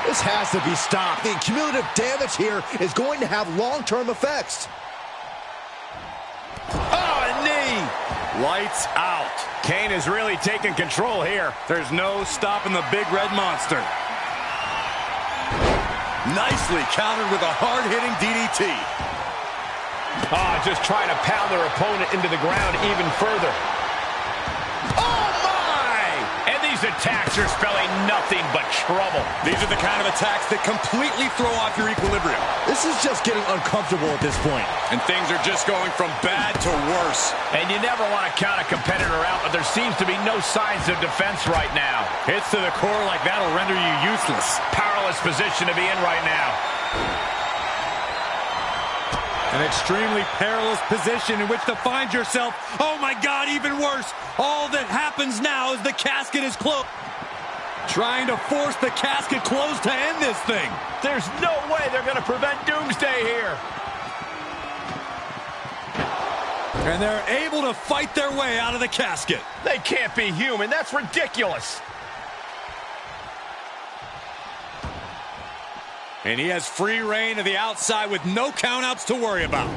This has to be stopped. The cumulative damage here is going to have long-term effects. Oh, a knee. Lights out. Kane is really taking control here. There's no stopping the Big Red Monster. Nicely countered with a hard-hitting DDT. Just trying to pound their opponent into the ground even further. Oh, my! And these attacks are spelling nothing but trouble. These are the kind of attacks that completely throw off your equilibrium. This is just getting uncomfortable at this point. And things are just going from bad to worse. And you never want to count a competitor out, but there seems to be no signs of defense right now. Hits to the core like that'll render you useless. Powerless position to be in right now. An extremely perilous position in which to find yourself. Oh my God, even worse. All that happens now is the casket is closed. Trying to force the casket closed to end this thing. There's no way they're going to prevent Doomsday here. And they're able to fight their way out of the casket. They can't be human. That's ridiculous. And he has free reign of the outside with no countouts to worry about.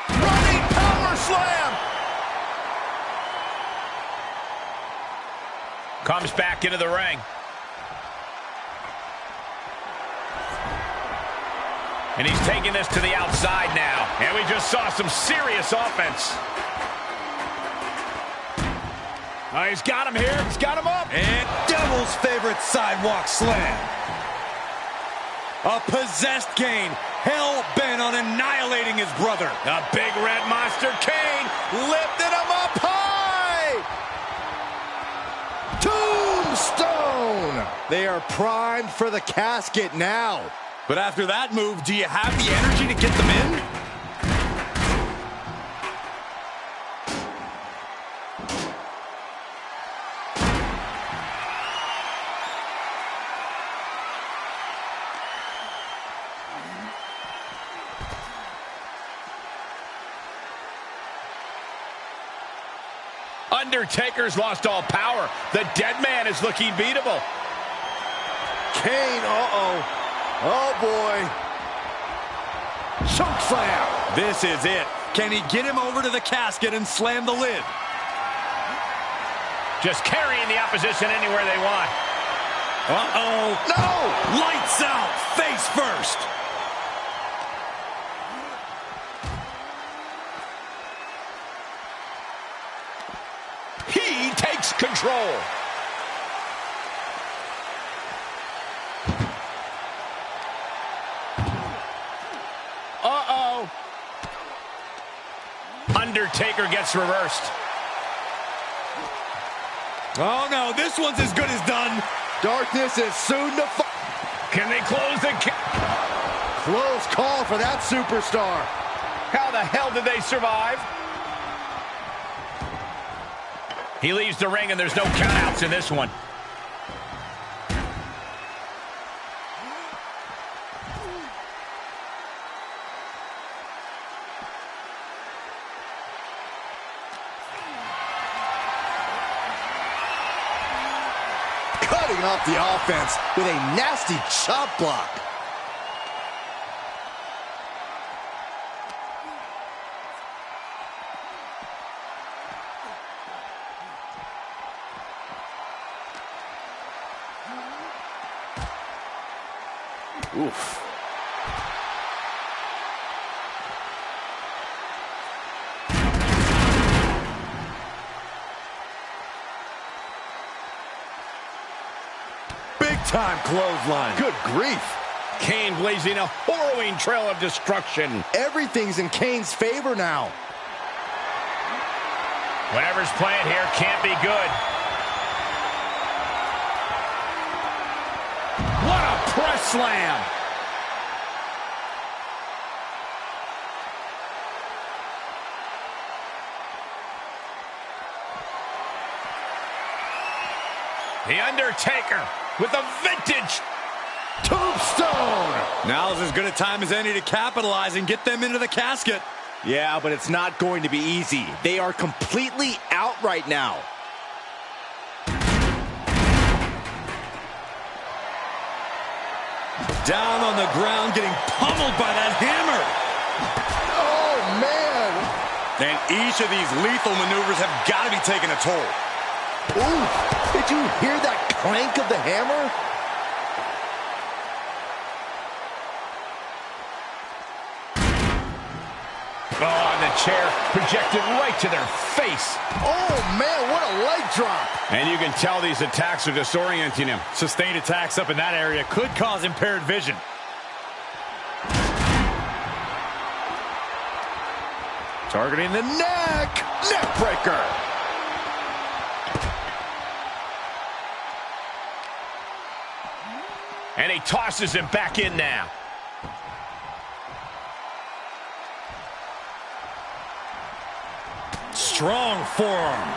Running power slam. Comes back into the ring. And he's taking this to the outside now. And we just saw some serious offense. He's got him here. He's got him up. And Devil's favorite sidewalk slam. A possessed Kane, hell-bent on annihilating his brother. The Big Red Monster Kane lifted him up high. Tombstone. They are primed for the casket now. But after that move, do you have the energy to get them in? Undertaker's lost all power. The dead man is looking beatable. Kane, uh-oh. Oh, boy. Choke slam. This is it. Can he get him over to the casket and slam the lid? Just carrying the opposition anywhere they want. Uh-oh. No! Lights out. Face first. He takes control. Uh-oh. Undertaker gets reversed. Oh, no. This one's as good as done. Darkness is soon to fall. Can they close the... Close call for that superstar. How the hell did they survive? He leaves the ring and there's no countouts in this one. Cutting off the offense with a nasty chop block. Oof. Big time clothesline. Good grief. Kane blazing a harrowing trail of destruction. Everything's in Kane's favor now. Whatever's playing here can't be good. What a press slam. The Undertaker with a vintage Tombstone. Now's as good a time as any to capitalize and get them into the casket. Yeah, but it's not going to be easy. They are completely out right now. Down on the ground, getting pummeled by that hammer. Oh, man. And each of these lethal maneuvers have got to be taking a toll. Ooh, did you hear that clank of the hammer? Oh, and the chair projected right to their face. Oh, man, what a leg drop. And you can tell these attacks are disorienting him. Sustained attacks up in that area could cause impaired vision. Targeting the neck. Neck breaker. And he tosses him back in now. Strong forearm.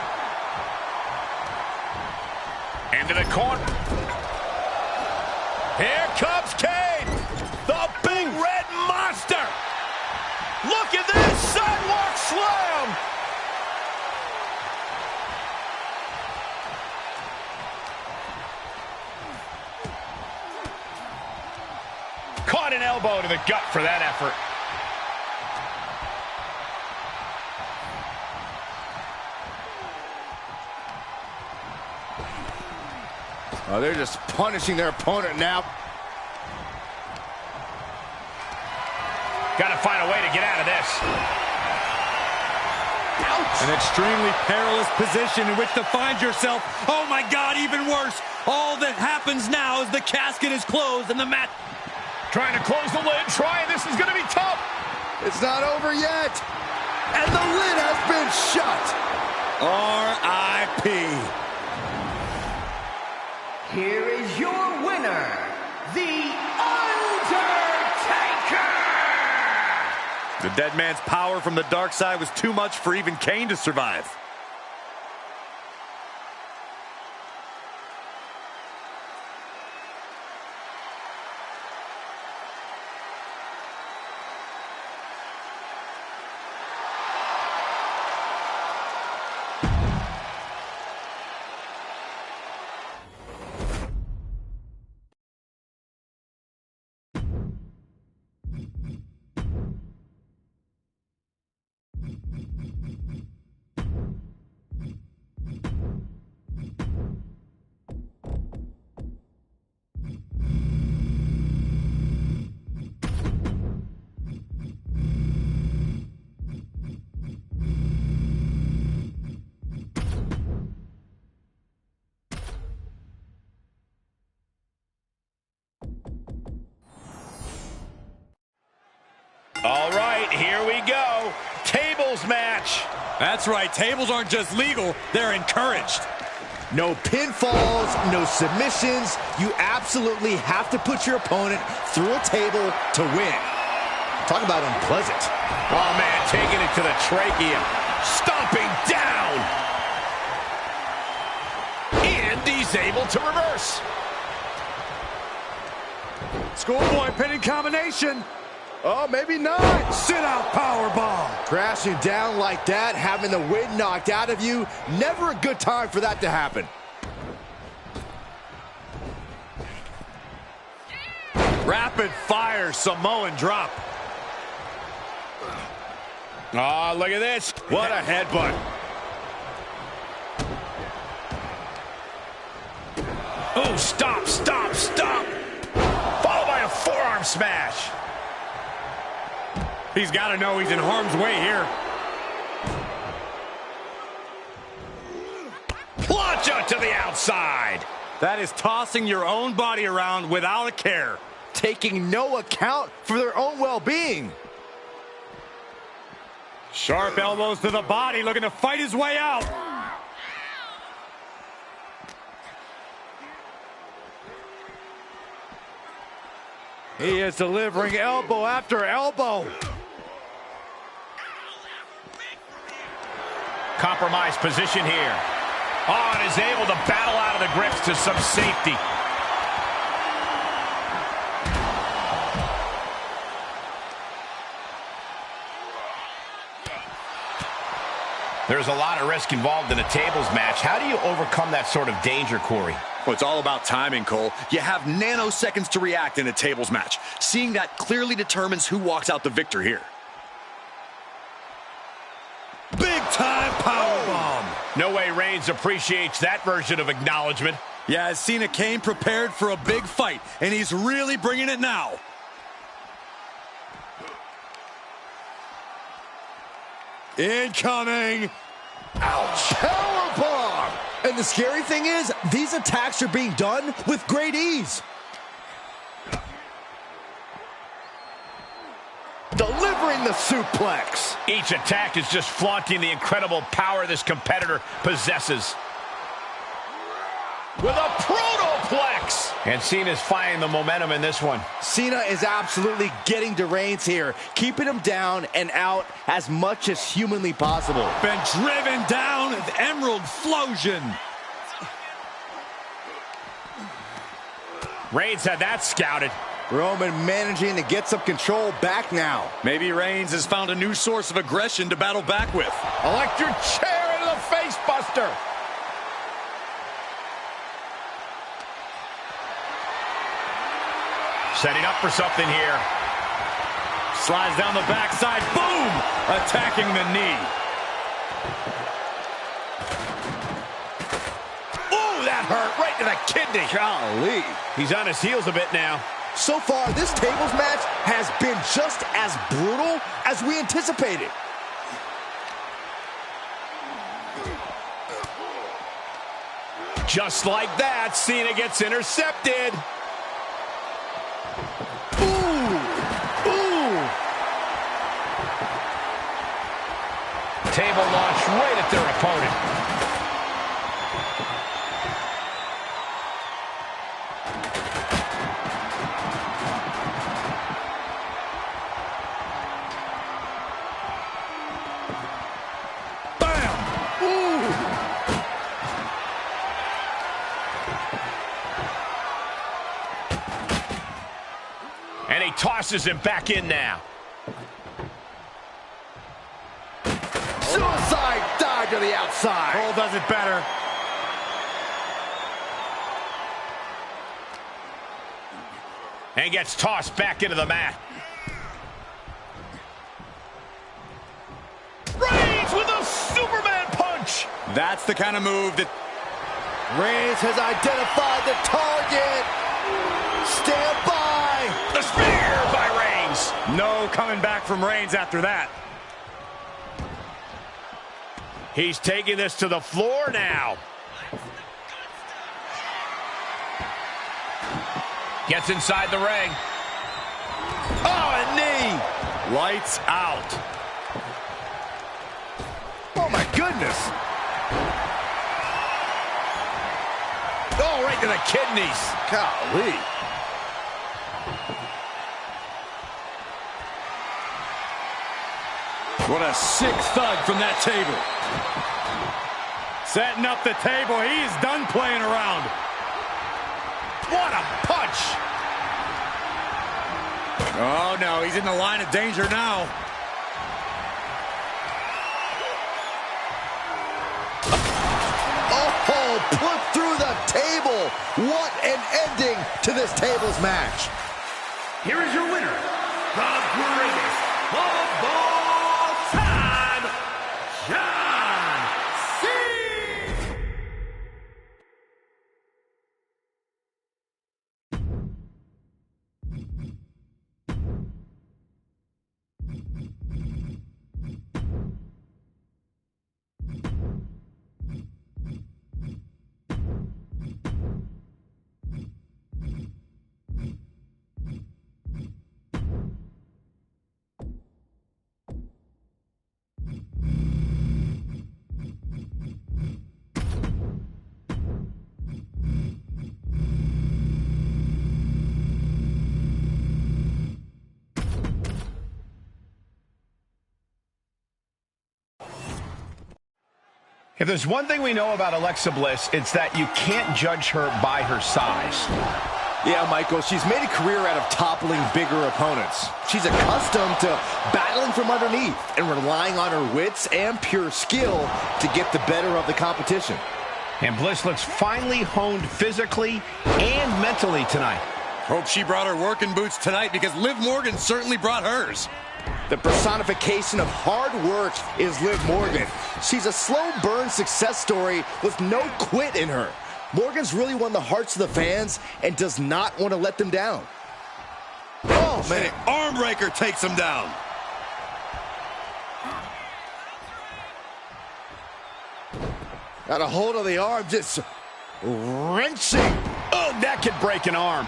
Into the corner. Here comes Kane, the big red monster. Look at this sidewalk slam. Caught an elbow to the gut for that effort. Oh, they're just punishing their opponent now. Got to find a way to get out of this. Ouch. An extremely perilous position in which to find yourself. Oh my God, even worse. All that happens now is the casket is closed and the match. Trying to close the lid, this is going to be tough. It's not over yet. And the lid has been shut. R.I.P. Here is your winner, The Undertaker! The dead man's power from the dark side was too much for even Kane to survive. match. That's right. Tables aren't just legal, they're encouraged. No pinfalls, no submissions. You absolutely have to put your opponent through a table to win. Talk about unpleasant. Oh, man, taking it to the trachea. Stomping down. And he's able to reverse. Schoolboy pinning combination. Oh, maybe not. Sit-out powerbomb. Crashing down like that, having the wind knocked out of you, never a good time for that to happen. Rapid fire Samoan drop. Oh, look at this. What a headbutt. Oh, stop, stop, stop. Followed by a forearm smash. He's got to know he's in harm's way here. Plancha to the outside. That is tossing your own body around without a care. Taking no account for their own well-being. Sharp elbows to the body, looking to fight his way out. He is delivering elbow after elbow. Compromised position here. Oh, and is able to battle out of the grips to some safety. There's a lot of risk involved in a tables match. How do you overcome that sort of danger, Corey? Well, it's all about timing, Cole. You have nanoseconds to react in a tables match. Seeing that clearly determines who walks out the victor here. Big time powerbomb. No way Reigns appreciates that version of acknowledgement. Yeah, Cena came prepared for a big fight, and he's really bringing it now. Incoming. Ouch! Powerbomb! And the scary thing is, these attacks are being done with great ease. Delivering the suplex. Each attack is just flaunting the incredible power this competitor possesses. With a protoplex. And Cena's finding the momentum in this one. Cena is absolutely getting to Reigns here, keeping him down and out as much as humanly possible. Been driven down with Emerald Flosion. Reigns had that scouted. Roman managing to get some control back now. Maybe Reigns has found a new source of aggression to battle back with. Electric chair into the face buster. Setting up for something here. Slides down the backside. Boom! Attacking the knee. Ooh, that hurt right to the kidney. Golly. He's on his heels a bit now. So far, this tables match has been just as brutal as we anticipated. Just like that, Cena gets intercepted. Table launch right at their opponent. Bam! Ooh! And he tosses him back in now. Suicide dive to the outside. Cole does it better. And gets tossed back into the mat. Reigns with a Superman punch. That's the kind of move that... Reigns has identified the target. Stand by. The spear by Reigns. No coming back from Reigns after that. He's taking this to the floor now. Gets inside the ring. Oh, a knee. Lights out. goodness. Oh, right to the kidneys. Golly. What a sick thud from that table. Setting up the table. He's done playing around. What a punch. Oh, no, he's in the line of danger now. Oh, put through the table. What an ending to this tables match. Here is your winner, the greatest of all time, John Cena. If there's one thing we know about Alexa Bliss, it's that you can't judge her by her size. Yeah, Michael, she's made a career out of toppling bigger opponents. She's accustomed to battling from underneath and relying on her wits and pure skill to get the better of the competition. And Bliss looks finely honed physically and mentally tonight. Hope she brought her working boots tonight because Liv Morgan certainly brought hers. The personification of hard work is Liv Morgan. She's a slow burn success story with no quit in her. Morgan's really won the hearts of the fans and does not want to let them down. Oh, man, arm breaker takes him down. Got a hold of the arm, just wrenching. Oh, that could break an arm.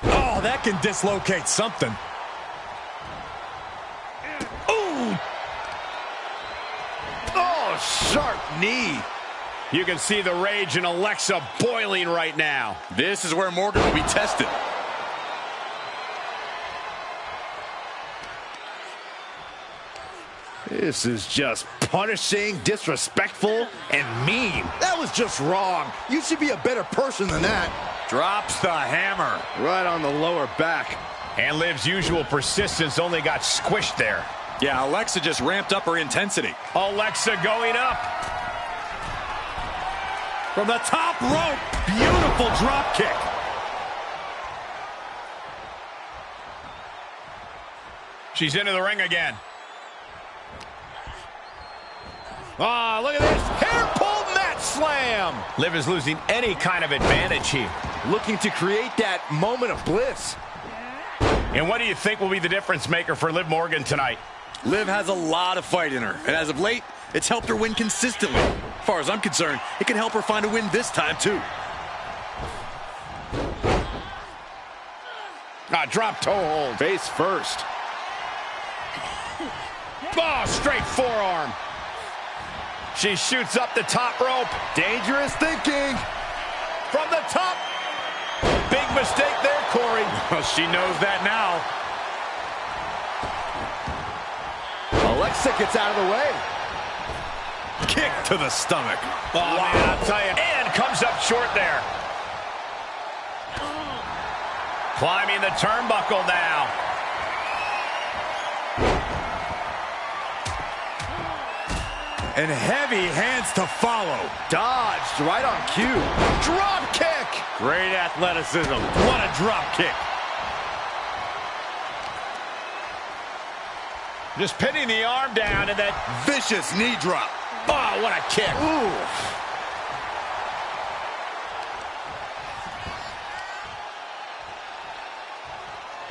Oh, that can dislocate something. Ooh! Oh, sharp knee. You can see the rage in Alexa boiling right now. This is where Morgan will be tested. This is just punishing, disrespectful, and mean. That was just wrong. You should be a better person than that. Drops the hammer. Right on the lower back. And Liv's usual persistence only got squished there. Yeah, Alexa just ramped up her intensity. Alexa going up. From the top rope, beautiful drop kick. She's into the ring again. Ah, look at this. Hair pull mat slam. Liv is losing any kind of advantage here. Looking to create that moment of bliss. And what do you think will be the difference maker for Liv Morgan tonight? Liv has a lot of fight in her, and as of late, it's helped her win consistently. As far as I'm concerned, it can help her find a win this time, too. Drop toe hold. Face first. Oh, straight forearm. She shoots up the top rope. Dangerous thinking. From the top. Big mistake there, Corey. Well, she knows that now. Alexa gets out of the way. Kick to the stomach. Oh, wow. Man, I'll tell you. And comes up short there. Climbing the turnbuckle now. And heavy hands to follow. Dodged right on cue. Drop kick. Great athleticism. What a drop kick. Just pinning the arm down and that Vicious knee drop. Oh, what a kick. Ooh.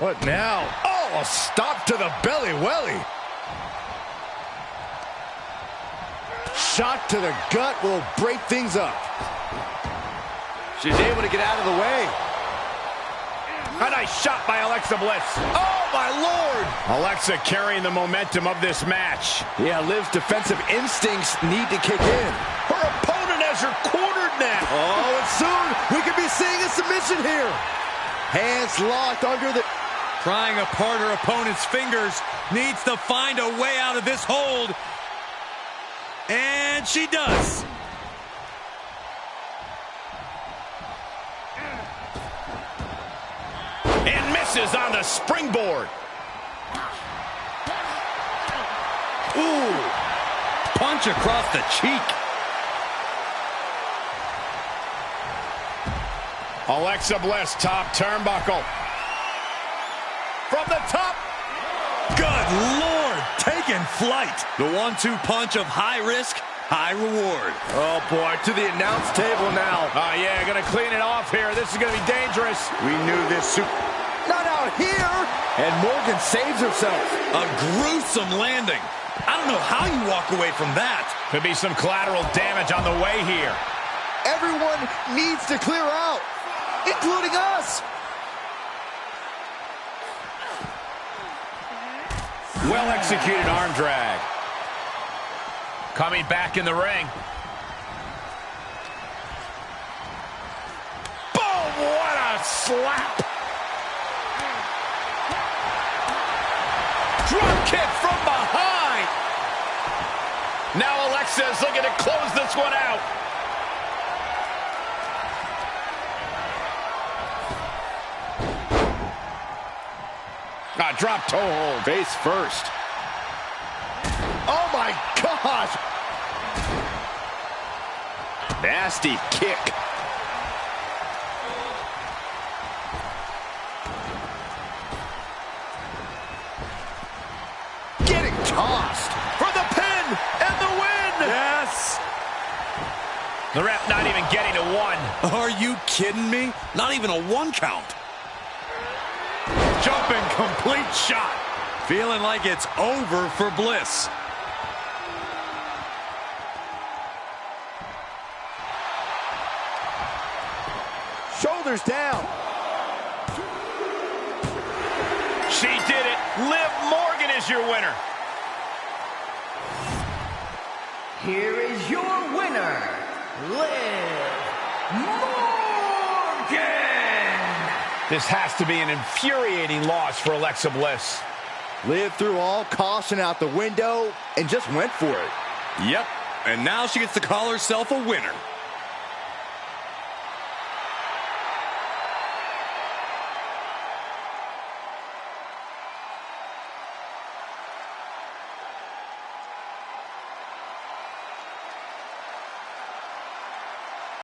What now? Oh, a stop to the belly welly. Shot to the gut will break things up. She's able to get out of the way. A nice shot by Alexa Bliss. Oh, my Lord! Alexa carrying the momentum of this match. Yeah, Liv's defensive instincts need to kick in. Her opponent has her cornered now. Oh, and soon we could be seeing a submission here. Hands locked under the... Prying apart her opponent's fingers, needs to find a way out of this hold. And she does. And misses on the springboard. Ooh, punch across the cheek. Alexa Bliss, top turnbuckle. From the top. Good Lord, taking flight. The 1-2 punch of high risk, high reward. Oh, boy, to the announce table now. Oh, yeah, gonna clean it off here. This is gonna be dangerous. We knew this Not out here! And Morgan saves herself. A gruesome landing. I don't know how you walk away from that. Could be some collateral damage on the way here. Everyone needs to clear out, including us. Well-executed arm drag. Coming back in the ring. Boom! What a slap! Drop kick from behind. Now Alexa is looking to close this one out. Drop toe hold. Face first. Oh, my gosh. Nasty kick. Getting tossed for the pin and the win. Yes. The ref not even getting to one. Are you kidding me? Not even a 1 count. Jumping complete shot. Feeling like it's over for Bliss. Shoulders down. She did it. Liv Morgan is your winner. Here is your winner, Liv Morgan. This has to be an infuriating loss for Alexa Bliss. Liv threw all caution out the window and just went for it. Yep, and now she gets to call herself a winner.